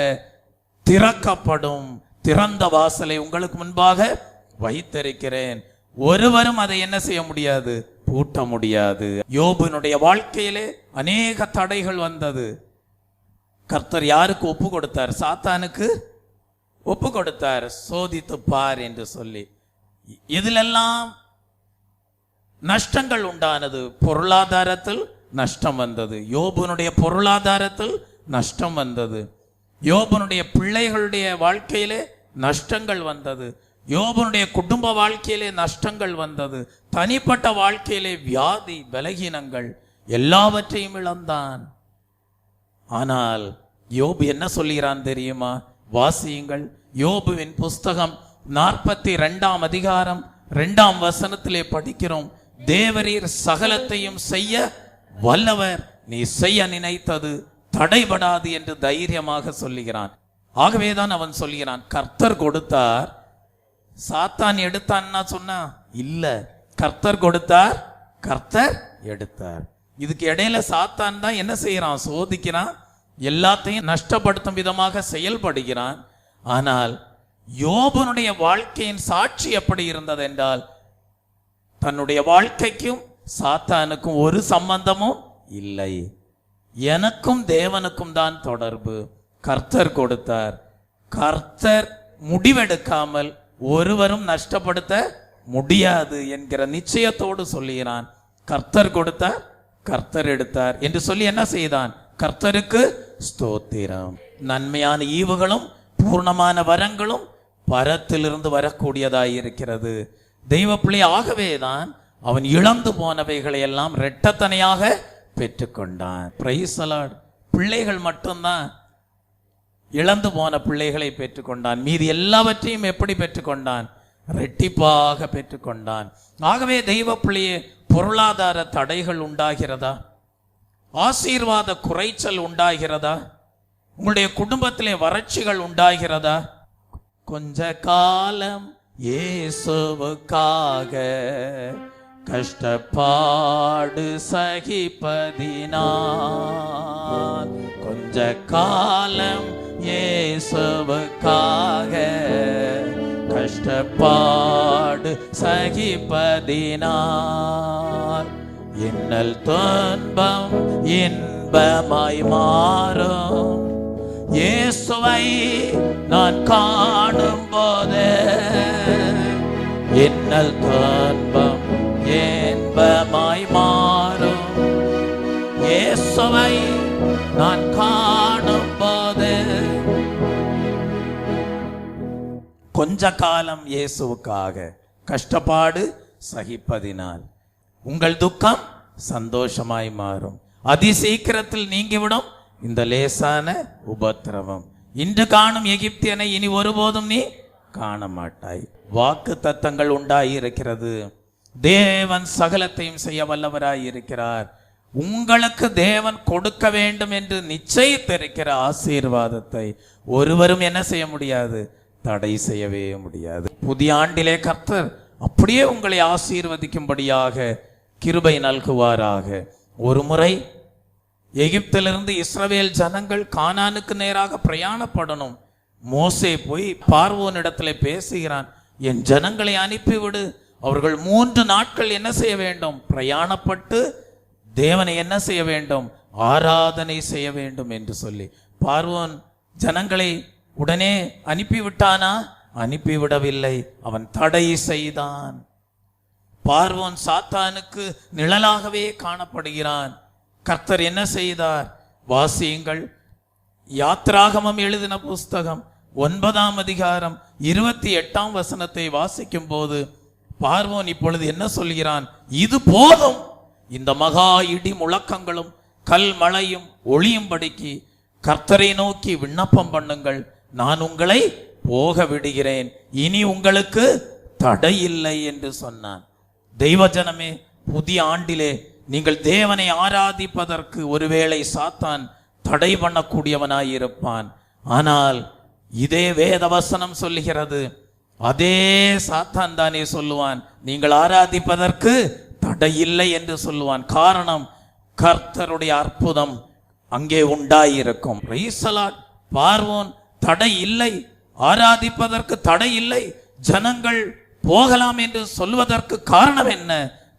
திறக்கப்படும். திறந்த வாசலை உங்களுக்கு முன்பாக வைத்திருக்கிறேன். ஒருவரும் அதை என்ன செய்ய முடியாது? பூட்ட முடியாது. யோபுனுடைய வாழ்க்கையிலே அநேக தடைகள் வந்தது. கர்த்தர் யாருக்கு ஒப்பு கொடுத்தார்? சாத்தானுக்கு ஒப்பு கொடுத்தார். சோதித்து பார் என்று சொல்லி. இதிலெல்லாம் நஷ்டங்கள் உண்டானது. பொருளாதாரத்தில் நஷ்டம் வந்தது. யோபுனுடைய பொருளாதாரத்தில் நஷ்டம் வந்தது. யோபுனுடைய பிள்ளைகளுடைய வாழ்க்கையிலே நஷ்டங்கள் வந்தது. யோபுனுடைய குடும்ப வாழ்க்கையிலே நஷ்டங்கள் வந்தது. தனிப்பட்ட வாழ்க்கையிலே வியாதி, பலகீனங்கள் எல்லாவற்றையும் இழந்தான். ஆனால் யோபு என்ன சொல்கிறான் தெரியுமா? வாசியுங்கள். யோபுவின் புஸ்தகம் 42ஆம் அதிகாரம் 2ஆம் வசனத்திலே படிக்கிறோம், தேவரீர் சகலத்தையும் செய்ய வல்லவர், நீ செய்ய நினைத்தது தடைபடாது என்று தைரியமாக சொல்லுகிறான். ஆகவேதான் அவன் சொல்கிறான், கர்த்தர் கொடுத்தார், சாத்தான் எடுத்தான்னா சொன்னா இல்ல, கர்த்தர் கொடுத்தார், கர்த்தர் எடுத்தார். இதுக்கு இடையில சாத்தான் தான் என்ன செய்யறான்? சோதிக்கிறான், எல்லாத்தையும் நஷ்டப்படுத்தும் விதமாக செயல்படுகிறான். ஆனால் யோபனுடைய வாழ்க்கையின் சாட்சி எப்படி இருந்தது என்றால், தன்னுடைய வாழ்க்கைக்கும் சாத்தானுக்கும் ஒரு சம்பந்தமும் இல்லை. எனக்கும் தேவனுக்கும் தான் தொடர்பு. கர்த்தர் கொடுத்தார், கர்த்தர் முடிவெடுக்காமல் ஒருவரும் நஷ்டப்படுத்த முடியாது என்கிற நிச்சயத்தோடு சொல்லுகிறான். கர்த்தர் கொடுத்தார், கர்த்தர் எடுத்தார் என்று சொல்லி என்ன செய்தான்? கர்த்தருக்கு ஸ்தோத்திரம். நன்மையான ஈவுகளும் பூர்ணமான வரங்களும் பரத்திலிருந்து வரக்கூடியதாய் இருக்கிறது. தெய்வ பிள்ளை ஆகவேதான் அவன் இழந்து போனவைகளை எல்லாம் இரட்டத்தனையாக பெற்றுக்கொண்டான். Praise the Lord. பிள்ளைகள் மட்டும்தான் இழந்து போன பிள்ளைகளை பெற்றுக்கொண்டான். மீதி எல்லாவற்றையும் எப்படி பெற்றுக்கொண்டான்? இரட்டிப்பாக பெற்றுக்கொண்டான். ஆகவே தெய்வ பிள்ளையே, பொருளாதார தடைகள் உண்டாகிறதா? ஆசீர்வாத குறைச்சல் உண்டாகிறதா? உங்களுடைய குடும்பத்திலே வறட்சிகள் உண்டாகிறதா? கொஞ்ச காலம் இயேசுவுக்காக கஷ்டப்பாடு சகிப்பதினால், கொஞ்ச காலம் இயேசுவுக்காக கஷ்டப்பாடு சகிப்பதினால், இன்னல் துன்பம் இன்பமாய் மாறும். இயேசுவை நான் காணும் போது இன்னல் துன்பம் இன்பமாய் மாறும். இயேசுவை நான் காணும் போது. கொஞ்ச காலம் இயேசுவுக்காக கஷ்டப்பாடு சகிப்பதினால் உங்கள் துக்கம் சந்தோஷமாய் மாறும். அதிசீக்கிரத்தில் நீங்கிவிடும் இந்த லேசான உபத்திரவம். இன்று காணும் எகிப்தியனை இனி ஒருபோதும் நீ காண மாட்டாய். வாக்கு தத்தங்கள் உண்டாய் இருக்கிறது. தேவன் சகலத்தையும் செய்ய வல்லவராய் இருக்கிறார். உங்களுக்கு தேவன் கொடுக்க வேண்டும் என்று நிச்சயித்திருக்கிற ஆசீர்வாதத்தை ஒருவரும் என்ன செய்ய முடியாது? தடை செய்யவே முடியாது. புதிய ஆண்டிலே கர்த்தர் அப்படியே உங்களை ஆசீர்வதிக்கும்படியாக கிருபை நல்குவாராக. ஒரு முறை எகிப்திலிருந்து இஸ்ரவேல் ஜனங்கள் கானானுக்கு நேராக பிரயாணப்படணும். மோசே போய் பார்வோனிடத்துல பேசுகிறான், என் ஜனங்களை அனுப்பிவிடு, அவர்கள் 3 நாட்கள் என்ன செய்ய வேண்டும்? பிரயாணப்பட்டு தேவனை என்ன செய்ய வேண்டும்? ஆராதனை செய்ய வேண்டும் என்று சொல்லி. பார்வோன் ஜனங்களை உடனே அனுப்பிவிட்டானா? அனுப்பிவிடவில்லை. அவன் தடை செய்தான். பார்வோன் சாத்தானுக்கு நிழலாகவே காணப்படுகிறான். கர்த்தர் என்ன செய்தார்? வாசியுங்கள். யாத்ராகமம் எழுதின புஸ்தகம் 9ஆம் அதிகாரம் 28ஆம் வசனத்தை வாசிக்கும் போது பார்வோன் இப்பொழுது என்ன சொல்கிறான்? இது போதும், இந்த மகா இடி முழக்கங்களும் கல் மழையும் ஒளியும்படிக்கு கர்த்தரை நோக்கி விண்ணப்பம் பண்ணுங்கள், நான் உங்களை போக விடுகிறேன், இனி உங்களுக்கு தடை இல்லை என்று சொன்னான். தெய்வ ஜனமே, புதிய ஆண்டிலே நீங்கள் தேவனை ஆராதிப்பதற்கு ஒருவேளை சாத்தான் தடை பண்ணக்கூடியவனாயிருப்பான். ஆனால் இதே வேத வசனம் சொல்லுகிறது, அதே சாத்தான் தானே சொல்லுவான் நீங்கள் ஆராதிப்பதற்கு தடை இல்லை என்று சொல்லுவான். காரணம், கர்த்தருடைய அற்புதம் அங்கே உண்டாயிருக்கும். Praise the Lord. பார்வோன் தடை இல்லை, ஆராதிப்பதற்கு தடை இல்லை, ஜனங்கள் போகலாம் என்று சொல்வதற்கு காரணம் என்ன?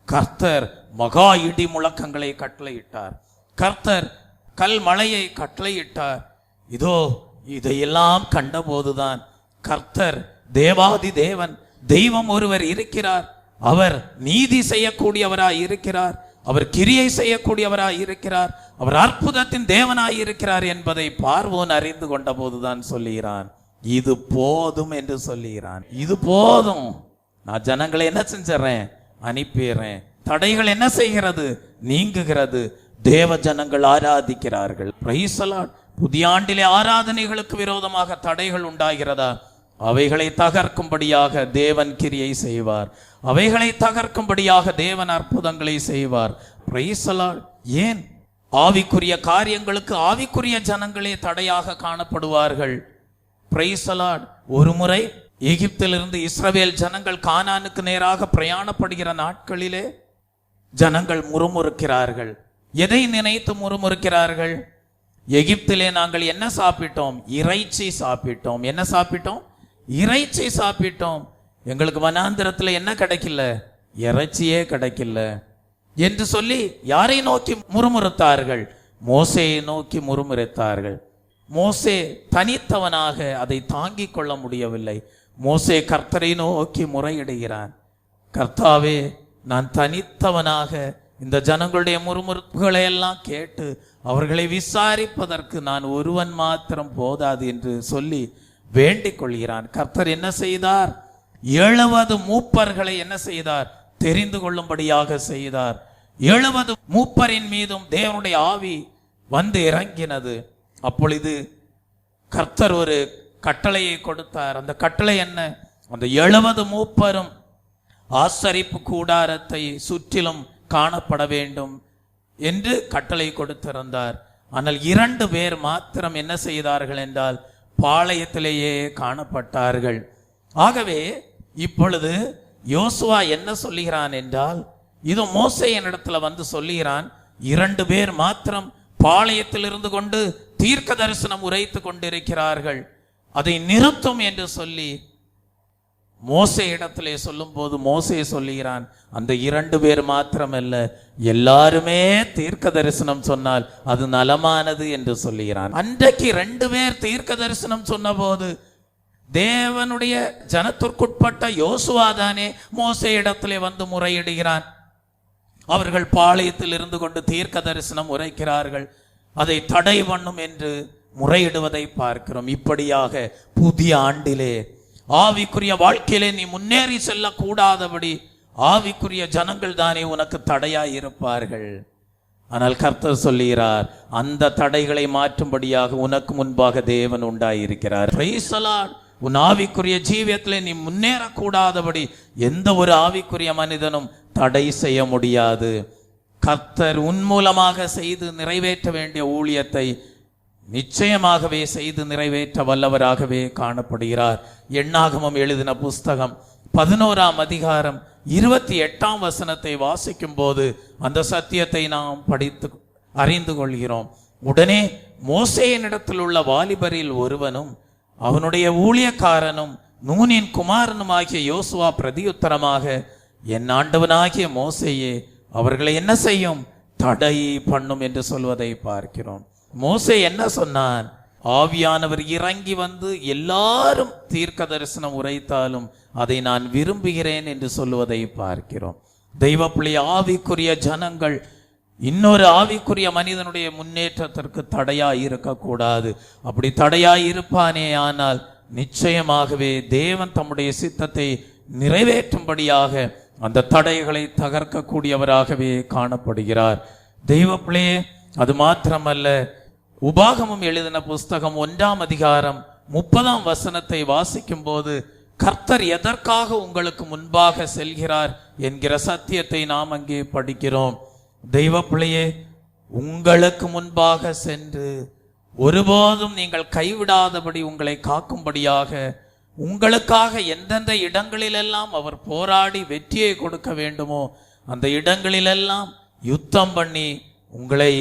கர்த்தர் மகா இடி முழக்கங்களை கட்டளையிட்டார். கர்த்தர் கல் மழையை கட்டளையிட்டார். இதோ இதையெல்லாம் கண்டபோதுதான் கர்த்தர் தேவாதி தேவன், தெய்வம் ஒருவர் இருக்கிறார், அவர் நீதி செய்யக்கூடியவராய் இருக்கிறார், அவர் கிரியை செய்யக்கூடியவராய் இருக்கிறார், அவர் அற்புதத்தின் தேவனாய் இருக்கிறார் என்பதை பார்வோன் அறிந்து கொண்ட போதுதான் சொல்லுகிறான், இது போதும் என்று சொல்லுகிறான். இது போதும், நான் ஜனங்களை என்ன செஞ்சிடறேன்? அனுப்பிடுறேன். தடைகள் என்ன செய்கிறது? நீங்குகிறது. தேவ ஜனங்கள் ஆராதிக்கிறார்கள். Praise the Lord. புதிய ஆண்டிலே ஆராதனைகளுக்கு விரோதமாக தடைகள் உண்டாகிறதா? அவைகளை தகர்க்கும்படியாக தேவன் கிரியை செய்வார். அவைகளை தகர்க்கும்படியாக தேவன் அற்புதங்களை செய்வார். Praise the Lord. ஏன்? ஆவிக்குரிய காரியங்களுக்கு ஆவிக்குரிய ஜனங்களே தடையாக காணப்படுவார்கள். Praise the Lord. ஒரு முறை எகிப்திலிருந்து இஸ்ரவேல் ஜனங்கள் கானானுக்கு நேராக பிரயாணப்படுகிற நாட்களிலே ஜனங்கள் முறுமுறுக்கிறார்கள். எதை நினைத்து முறுமுறுக்கிறார்கள்? எகிப்திலே நாங்கள் என்ன சாப்பிட்டோம்? இறைச்சி சாப்பிட்டோம். என்ன சாப்பிட்டோம்? இறைச்சி சாப்பிட்டோம். எங்களுக்கு வனாந்திரத்தில் என்ன கிடைக்கல? இறைச்சியே கிடைக்கல என்று சொல்லி யாரை நோக்கி முறுமுறுத்தார்கள்? மோசேயை நோக்கி முறுமுறுத்தார்கள். மோசே தனித்தவனாக அதை தாங்கிக் கொள்ள முடியவில்லை. மோசே கர்த்தரை நோக்கி முறையிடுகிறான், கர்த்தாவே, நான் தனித்தவனாக இந்த ஜனங்களுடைய முறுமுறுப்புகளை எல்லாம் கேட்டு அவர்களை விசாரிப்பதற்கு நான் ஒருவன் மாத்திரம் போதாது என்று சொல்லி வேண்டிக் கொள்கிறான். கர்த்தர் என்ன செய்தார்? 70 மூப்பர்களை என்ன செய்தார்? தெரிந்து கொள்ளும்படியாக செய்தார். 70 மூப்பரின் மீதும் தேவனுடைய ஆவி வந்து இறங்கினது. அப்பொழுது கர்த்தர் ஒரு கட்டளையை கொடுத்தார். அந்த கட்டளை என்ன? அந்த 70 மூப்பரும் ஆசரிப்பு கூடாரத்தை சுற்றிலும் காணப்பட வேண்டும் என்று கட்டளை கொடுத்திருந்தார். ஆனால் 2 பேர் மாத்திரம் என்ன செய்தார்கள் என்றால் பாளையத்திலேயே காணப்பட்டார்கள். ஆகவே இப்பொழுது யோசுவா என்ன சொல்லுகிறான் என்றால், இது மோசேயின் இடத்துல வந்து சொல்லுகிறான், 2 பேர் மாத்திரம் பாளையத்தில் இருந்து கொண்டு தீர்க்க தரிசனம் உரைத்து கொண்டிருக்கிறார்கள், அதை நிறுத்தும் என்று சொல்லி மோசே இடத்திலே சொல்லும் போது மோசே சொல்லுகிறான், அந்த 2 பேர் மாத்திரமல்ல, எல்லாருமே தீர்க்க தரிசனம் சொன்னால் அது நலமானது என்று சொல்லுகிறான். அன்றைக்கு 2 பேர் தீர்க்க தரிசனம் சொன்ன போது தேவனுடைய ஜனத்திற்குட்பட்ட யோசுவா தானே மோசே இடத்திலே வந்து முறையிடுகிறான். அவர்கள் பாளையத்தில் இருந்து கொண்டு தீர்க்க தரிசனம் உரைக்கிறார்கள், அதை தடை பண்ணும் என்று முறையிடுவதை பார்க்கிறோம். இப்படியாக புதிய ஆண்டிலே ஆவிக்குரிய வாழ்க்கையிலே நீ முன்னேறி செல்லக்கூடாதபடி ஆவிக்குரிய ஜனங்கள் தானே உனக்கு தடையாய் இருப்பார்கள். ஆனால் கர்த்தர் சொல்லுகிறார், அந்த தடைகளை மாற்றும்படியாக உனக்கு முன்பாக தேவன் உண்டாயிருக்கிறார். Praise the Lord. உன் ஆவிக்குரிய ஜீவியத்திலே நீ முன்னேறக்கூடாதபடி எந்த ஒரு ஆவிக்குரிய மனிதனும் தடை செய்ய முடியாது. கர்த்தர் உன் மூலமாக செய்து நிறைவேற்ற வேண்டிய ஊழியத்தை நிச்சயமாகவே செய்து நிறைவேற்ற வல்லவராகவே காணப்படுகிறார். எண்ணாகமம் எழுதின புஸ்தகம் 11ஆம் அதிகாரம் 28ஆம் வசனத்தை வாசிக்கும் போது அந்த சத்தியத்தை நாம் படித்து அறிந்து கொள்கிறோம். உடனே மோசேயினிடத்தில் உள்ள வாலிபரில் ஒருவனும் அவனுடைய ஊழியக்காரனும் நூனின் குமாரனுமாகிய யோசுவா பிரதியுத்தரமாக, என் ஆண்டவனாகிய மோசேயே, அவர்களை என்ன செய்யும்? தடை பண்ணும் என்று சொல்வதை பார்க்கிறோம். மோசே என்ன சொன்னான்? ஆவியானவர் இறங்கி வந்து எல்லாரும் தீர்க்க தரிசனம் உரைத்தாலும் அதை நான் விரும்புகிறேன் என்று சொல்லுவதை பார்க்கிறோம். தெய்வப்பிள்ளை ஆவிக்குரிய ஜனங்கள் இன்னொரு ஆவிக்குரிய மனிதனுடைய முன்னேற்றத்திற்கு தடையாய் இருக்கக்கூடாது. அப்படி தடையாய் இருப்பானே ஆனால் நிச்சயமாகவே தேவன் தம்முடைய சித்தத்தை நிறைவேற்றும்படியாக அந்த தடைகளை தகர்க்கக்கூடியவராகவே காணப்படுகிறார். தெய்வப்பிள்ளையே, அது மாத்திரமல்ல, உபாகமம் எழுதின புஸ்தகம் 1ஆம் அதிகாரம் 30ஆம் வசனத்தை வாசிக்கும் போது கர்த்தர் எதற்காக உங்களுக்கு முன்பாக செல்கிறார் என்கிற சத்தியத்தை நாம் அங்கே படிக்கிறோம். தெய்வப்பிள்ளையே, உங்களுக்கு முன்பாக சென்று ஒருபோதும் நீங்கள் கைவிடாதபடி உங்களை காக்கும்படியாக உங்களுக்காக எந்தெந்த இடங்களிலெல்லாம் அவர் போராடி வெற்றியை கொடுக்க வேண்டுமோ அந்த இடங்களிலெல்லாம் யுத்தம் பண்ணி உங்களை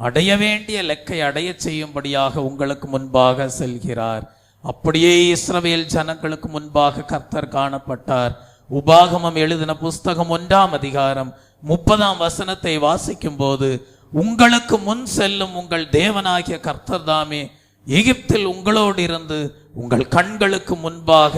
அடைய வேண்டிய இலக்கை அடைய செய்யும்படியாக உங்களுக்கு முன்பாக செல்கிறார். அப்படியே இஸ்ரவேல் ஜனங்களுக்கு முன்பாக கர்த்தர் காணப்பட்டார். உபாகமம் எழுதின புஸ்தகம் 1ஆம் அதிகாரம் 30ஆம் வசனத்தை வாசிக்கும் போது, உங்களுக்கு முன் செல்லும் உங்கள் தேவனாகிய கர்த்தர் தாமே எகிப்தில் உங்களோடு இருந்து உங்கள் கண்களுக்கு முன்பாக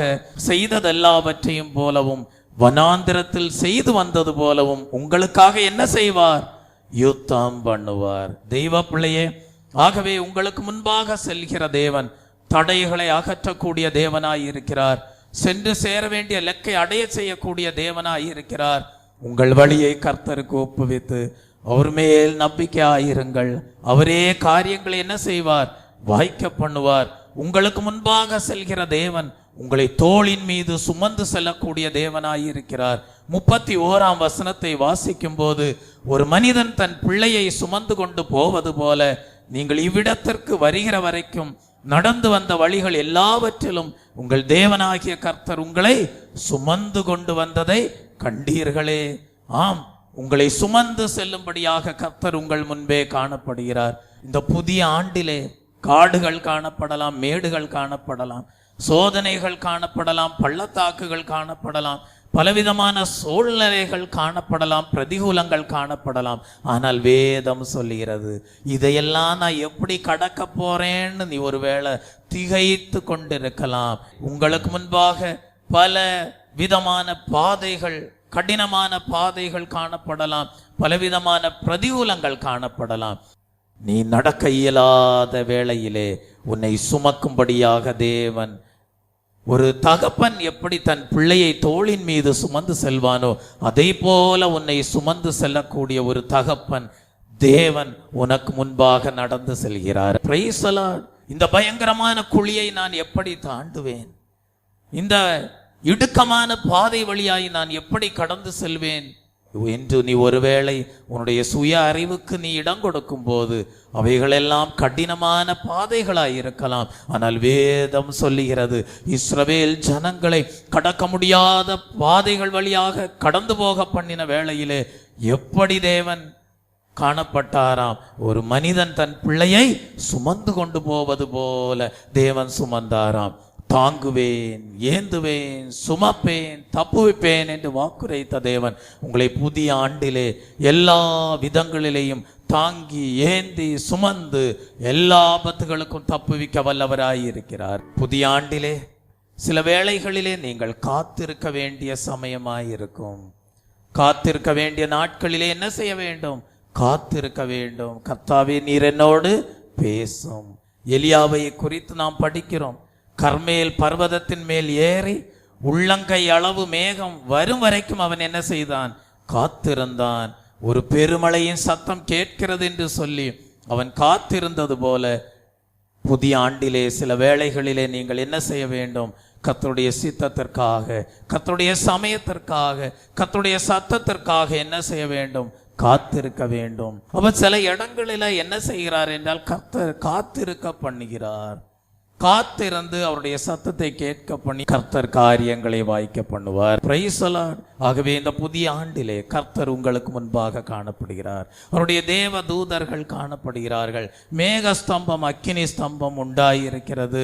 செய்ததெல்லாவற்றையும் போலவும் வனாந்திரத்தில் செய்து வந்தது போலவும் உங்களுக்காக என்ன செய்வார்? யுத்தம் பண்ணுவார். தெய்வ பிள்ளையே, ஆகவே உங்களுக்கு முன்பாக செல்கிற தேவன் தடைகளை அகற்றக்கூடிய தேவனாய் இருக்கிறார். சென்று சேர வேண்டிய இலக்கை அடைய செய்யக்கூடிய தேவனாய் இருக்கிறார். உங்கள் வழியை கர்த்தருக்கு ஒப்புவித்து அவர் மேல் நம்பிக்கையாயிருங்கள். அவரே காரியங்களை என்ன செய்வார்? வாய்க்க பண்ணுவார். உங்களுக்கு முன்பாக செல்கிற தேவன் உங்களை தோளின் மீது சுமந்து செல்லக்கூடிய தேவனாய் இருக்கிறார். 31ஆம் வசனத்தை வாசிக்கும் போது, ஒரு மனிதன் தன் பிள்ளையை சுமந்து கொண்டு போவது போல நீங்கள் இவ்விடத்திற்கு வருகிற வரைக்கும் நடந்து வந்த வழிகள் எல்லாவற்றிலும் உங்கள் தேவனாகிய கர்த்தர் உங்களை சுமந்து கொண்டு வந்ததை கண்டீர்களே. ஆம், உங்களை சுமந்து செல்லும்படியாக கர்த்தர் உங்கள் முன்பே காணப்படுகிறார். இந்த புதிய ஆண்டிலே காடுகள் காணப்படலாம், மேடுகள் காணப்படலாம், சோதனைகள் காணப்படலாம், பள்ளத்தாக்குகள் காணப்படலாம், பலவிதமான சூழ்நிலைகள் காணப்படலாம், பிரதிகூலங்கள் காணப்படலாம். ஆனால் வேதம் சொல்லுகிறது, இதையெல்லாம் நான் எப்படி கடக்க போறேன்னு நீ ஒருவேளை திகைத்து கொண்டிருக்கலாம். உங்களுக்கு முன்பாக பல விதமான பாதைகள், கடினமான பாதைகள் காணப்படலாம், பலவிதமான பிரதிகூலங்கள் காணப்படலாம். நீ நடக்க இயலாத வேளையிலே உன்னை சுமக்கும்படியாக தேவன் ஒரு தகப்பன் எப்படி தன் பிள்ளையை தோளின் மீது சுமந்து செல்வானோ அதே போல உன்னை சுமந்து செல்லக்கூடிய ஒரு தகப்பன் தேவன் உனக்கு முன்பாக நடந்து செல்கிறார். Praise the Lord. இந்த பயங்கரமான குழியை நான் எப்படி தாண்டுவேன்? இந்த இடுக்கமான பாதை வழியாய் நான் எப்படி கடந்து செல்வேன் என்று நீ ஒருவேளை உன்னுடைய சுய அறிவுக்கு நீ இடம் கொடுக்கும் போது அவைகளெல்லாம் கடினமான பாதைகளாய் இருக்கலாம். ஆனால் வேதம் சொல்லுகிறது, இஸ்ரவேல் ஜனங்களை கடக்க முடியாத பாதைகள் வழியாக கடந்து போக பண்ணின வேளையிலே எப்படி தேவன் காணப்பட்டாராம்? ஒரு மனிதன் தன் பிள்ளையை சுமந்து கொண்டு போவது போல தேவன் சுமந்தாராம். தாங்குவேன், ஏந்துவேன், சுமப்பேன், தப்புவிப்பேன் என்று வாக்குரைத்த தேவன் உங்களை புதிய ஆண்டிலே எல்லா விதங்களிலேயும் தாங்கி ஏந்தி சுமந்து எல்லா ஆபத்துகளுக்கும் தப்புவிக்க வல்லவராயிருக்கிறார். புதிய ஆண்டிலே சில வேளைகளிலே நீங்கள் காத்திருக்க வேண்டிய சமயமாயிருக்கும். காத்திருக்க வேண்டிய நாட்களிலே என்ன செய்ய வேண்டும்? காத்திருக்க வேண்டும். கர்த்தாவே, நீர் என்னோடு பேசும். எலியாவை குறித்து நாம் படிக்கிறோம். கர்மேல் பர்வதத்தின் மேல் ஏறி உள்ளங்கை அளவு மேகம் வரும் வரைக்கும் அவன் என்ன செய்தான்? காத்திருந்தான். ஒரு பெருமழையின் சத்தம் கேட்கிறது என்று சொல்லி அவன் காத்திருந்தது போல புதிய ஆண்டிலே சில வேளைகளிலே நீங்கள் என்ன செய்ய வேண்டும்? கர்த்தருடைய சித்தத்திற்காக, கர்த்தருடைய சமயத்திற்காக, கர்த்தருடைய சத்தத்திற்காக என்ன செய்ய வேண்டும்? காத்திருக்க வேண்டும். அவர் சில இடங்களில என்ன செய்கிறார் என்றால் கர்த்தர் காத்திருக்க பண்ணுகிறார். காத்திருந்து அவருடைய சத்தத்தை கேட்க பண்ணி கர்த்தர் காரியங்களை வாய்க்க பண்ணுவார். Praise the Lord. ஆகவே இந்த புதிய ஆண்டிலே கர்த்தர் உங்களுக்கு முன்பாக காணப்படுகிறார். அவருடைய தேவ தூதர்கள் காணப்படுகிறார்கள். மேக ஸ்தம்பம், அக்கினி ஸ்தம்பம் உண்டாயிருக்கிறது.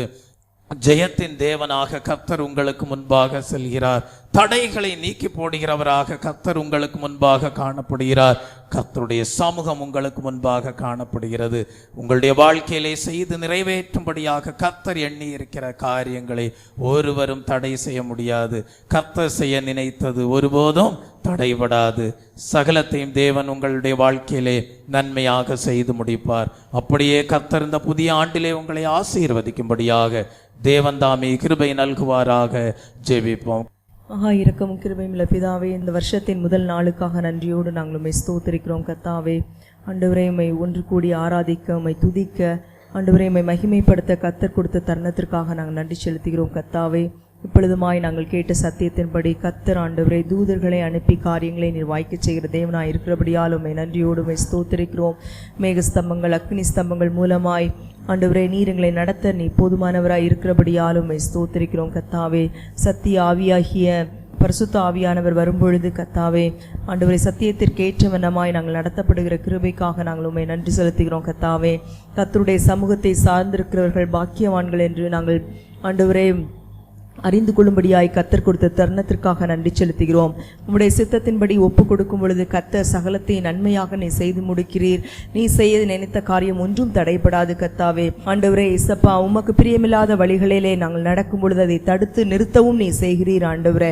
ஜெயத்தின் தேவனாக கர்த்தர் உங்களுக்கு முன்பாக செல்கிறார். தடைகளை நீக்கி போடுகிறவராக கர்த்தர் உங்களுக்கு முன்பாக காணப்படுகிறார். கர்த்தருடைய சமூகம் உங்களுக்கு முன்பாக காணப்படுகிறது. உங்களுடைய வாழ்க்கையிலே செய்து நிறைவேற்றும்படியாக கர்த்தர் எண்ணி இருக்கிற காரியங்களை ஒருவரும் தடை செய்ய முடியாது. கர்த்தர் செய்ய நினைத்தது ஒருபோதும் தடைபடாது. சகலத்தையும் தேவன் உங்களுடைய வாழ்க்கையிலே நன்மையாக செய்து முடிப்பார். அப்படியே கர்த்தர் இந்த புதிய ஆண்டிலே உங்களை ஆசீர்வதிக்கும்படியாக தேவன் தாமே கிருபை நல்குவாராக. ஜெபிப்போம். இரக்கமும் கிருபையுமுள்ள பிதாவே, இந்த வருஷத்தின் முதல் நாளுக்காக நன்றியோடு நாங்கள் உம்மை ஸ்தோத்திரிக்கிறோம். கர்த்தாவே, ஆண்டவரே, உம்மை ஒன்று கூடி ஆராதிக்க, உம்மை துதிக்க, ஆண்டவரே, உம்மை மகிமைப்படுத்த கர்த்தர் கொடுத்த தருணத்திற்காக நாங்கள் நன்றி செலுத்துகிறோம். கர்த்தாவே, இப்பொழுதுமாய் நாங்கள் கேட்ட சத்தியத்தின்படி கர்த்தர் ஆண்டவரே தூதர்களை அனுப்பி காரியங்களை நீர் வாய்க்க செய்கிற தேவனாய் இருக்கிறபடியால் உம்மை நன்றியோடு உம்மை ஸ்தோத்திரிக்கிறோம். மேகஸ்தம்பங்கள், அக்னி ஸ்தம்பங்கள் மூலமாய் ஆண்டவரே நீர் எங்களை நடத்த நீ போதுமானவராய் இருக்கிறபடியால் உம்மை ஸ்தோத்திரிக்கிறோம். கர்த்தாவே, சத்திய ஆவியாகிய பரிசுத்த ஆவியானவர் வரும்பொழுது கர்த்தாவே ஆண்டவரே சத்தியத்திற்கு ஏற்ற வண்ணமாய் நாங்கள் நடத்தப்படுகிற கிருபைக்காக நாங்கள் உம்மை நன்றி செலுத்துகிறோம். கர்த்தாவே, கர்த்தருடைய சமூகத்தை சார்ந்திருக்கிறவர்கள் பாக்கியவான்கள் என்று நாங்கள் ஆண்டவரே அறிந்து கொள்ளும்படியாய் கர்த்தர் கொடுத்த தருணத்திற்காக நன்றி செலுத்துகிறோம். உம்முடைய சித்தத்தின்படி ஒப்பு கொடுக்கும் பொழுது கர்த்தர் சகலத்தை நன்மையாக நீ செய்து முடிக்கிறீர். நீ செய்ய நினைத்த காரியம் ஒன்றும் தடைபடாது. கர்த்தாவே, ஆண்டவரே இசப்பா, உமக்கு பிரியமில்லாத வழிகளிலே நாங்கள் நடக்கும் பொழுது அதை தடுத்து நிறுத்தவும் நீ செய்கிறீர். ஆண்டவரே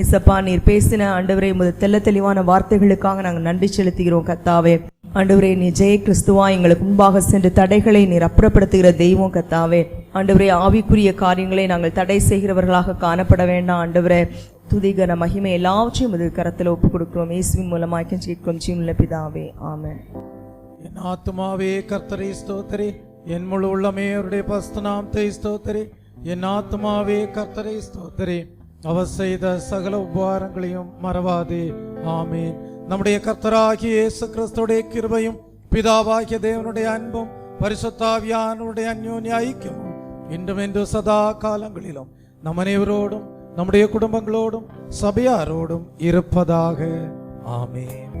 இசப்பா, நீர் பேசின ஆண்டவரே தெள்ள தெளிவான வார்த்தைகளுக்காக நாங்கள் நன்றி செலுத்துகிறோம். கர்த்தாவே, ஆண்டவரே நீ ஜெய கிறிஸ்துவா எங்களுக்கு முன்பாக சென்று தடைகளை நீர் அப்புறப்படுத்துகிற தெய்வம். கர்த்தாவே, ஆண்டவரே ஆவிக்குரிய காரியங்களை நாங்கள் தடை செய்கிறவர்களாக காணப்பட வேண்டாம். ஆண்டவரே, துதிகன மகிமை எல்லாவற்றையும் இது கரத்தில் ஒப்புக் கொடுக்கிறோம். இயேசுவின் மூலமாய் கேட்கும் ஜீவனுள்ள பிதாவே, ஆமென். என் ஆத்துமாவே கர்த்தரை ஸ்தோத்திரி, என் முழு உள்ளமே அவருடைய பரிசுத்த நாமத்தை ஸ்தோத்திரி. என் ஆத்துமாவே கர்த்தரை ஸ்தோத்திரி, அவர் செய்த சகல உபகாரங்களையும் மறவாதே. ஆமேன். நம்முடைய கர்த்தராகிய இயேசு கிறிஸ்துவுடைய கிருபையும் பிதாவாகிய தேவனுடைய அன்பும் பரிசுத்த ஆவியானவருடைய அன்யோன்ய ஐக்கியமும் இன்றும் என்று சதா காலங்களிலும் நம் அனைவரோடும் நம்முடைய குடும்பங்களோடும் சபையாரோடும் இருப்பதாக. ஆமென்.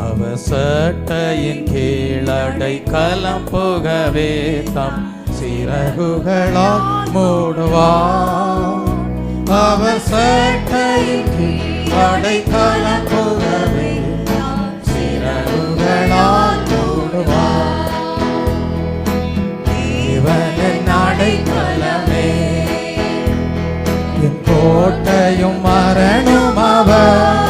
அவசட்டையின் கீழடை கலம் புகவே தம் சிறகுகளால் மூடுவார். அவசட்டையின் கீழடை கலம் புகவே சிறகுகளால் மூடுவார். இவனின் அடைக்கலமே, என் கோட்டையும் மரணும் அவர்.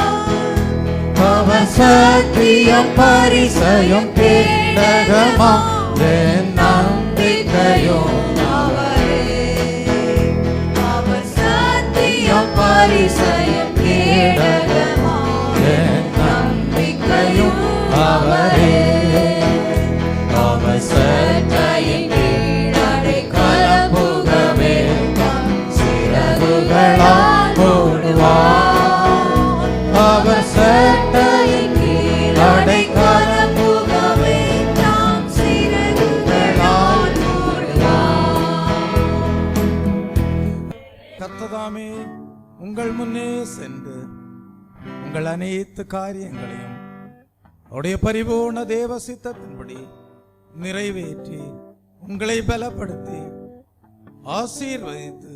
அவர் சத்தியம் பரிசயம் கேடகமா என் நம்பிக்கையும் அவரே. அதிசயம் கேடகமாம் என் நம்பிக்கையும் அவரே. அவர் சட்டையின் கீழ் அடைக்கலம் புகவே தம் சிறகுகளால் மூடுவார். அவர் சட்டையின் கீழ் அடைக்கலம் புகவே தம் சிறகுகளால் மூடுவார். கர்த்ததாமே உங்கள் முன்னே சென்று உங்கள் அனைத்து காரியங்களையும் அவருடைய பரிபூர்ண தேவ சித்தத்தின்படி நிறைவேற்றி உங்களை பலப்படுத்தி ஆசீர்வதித்து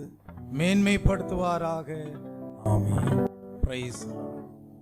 மேன்மைப்படுத்துவாராக. ஆமென். Praise the Lord.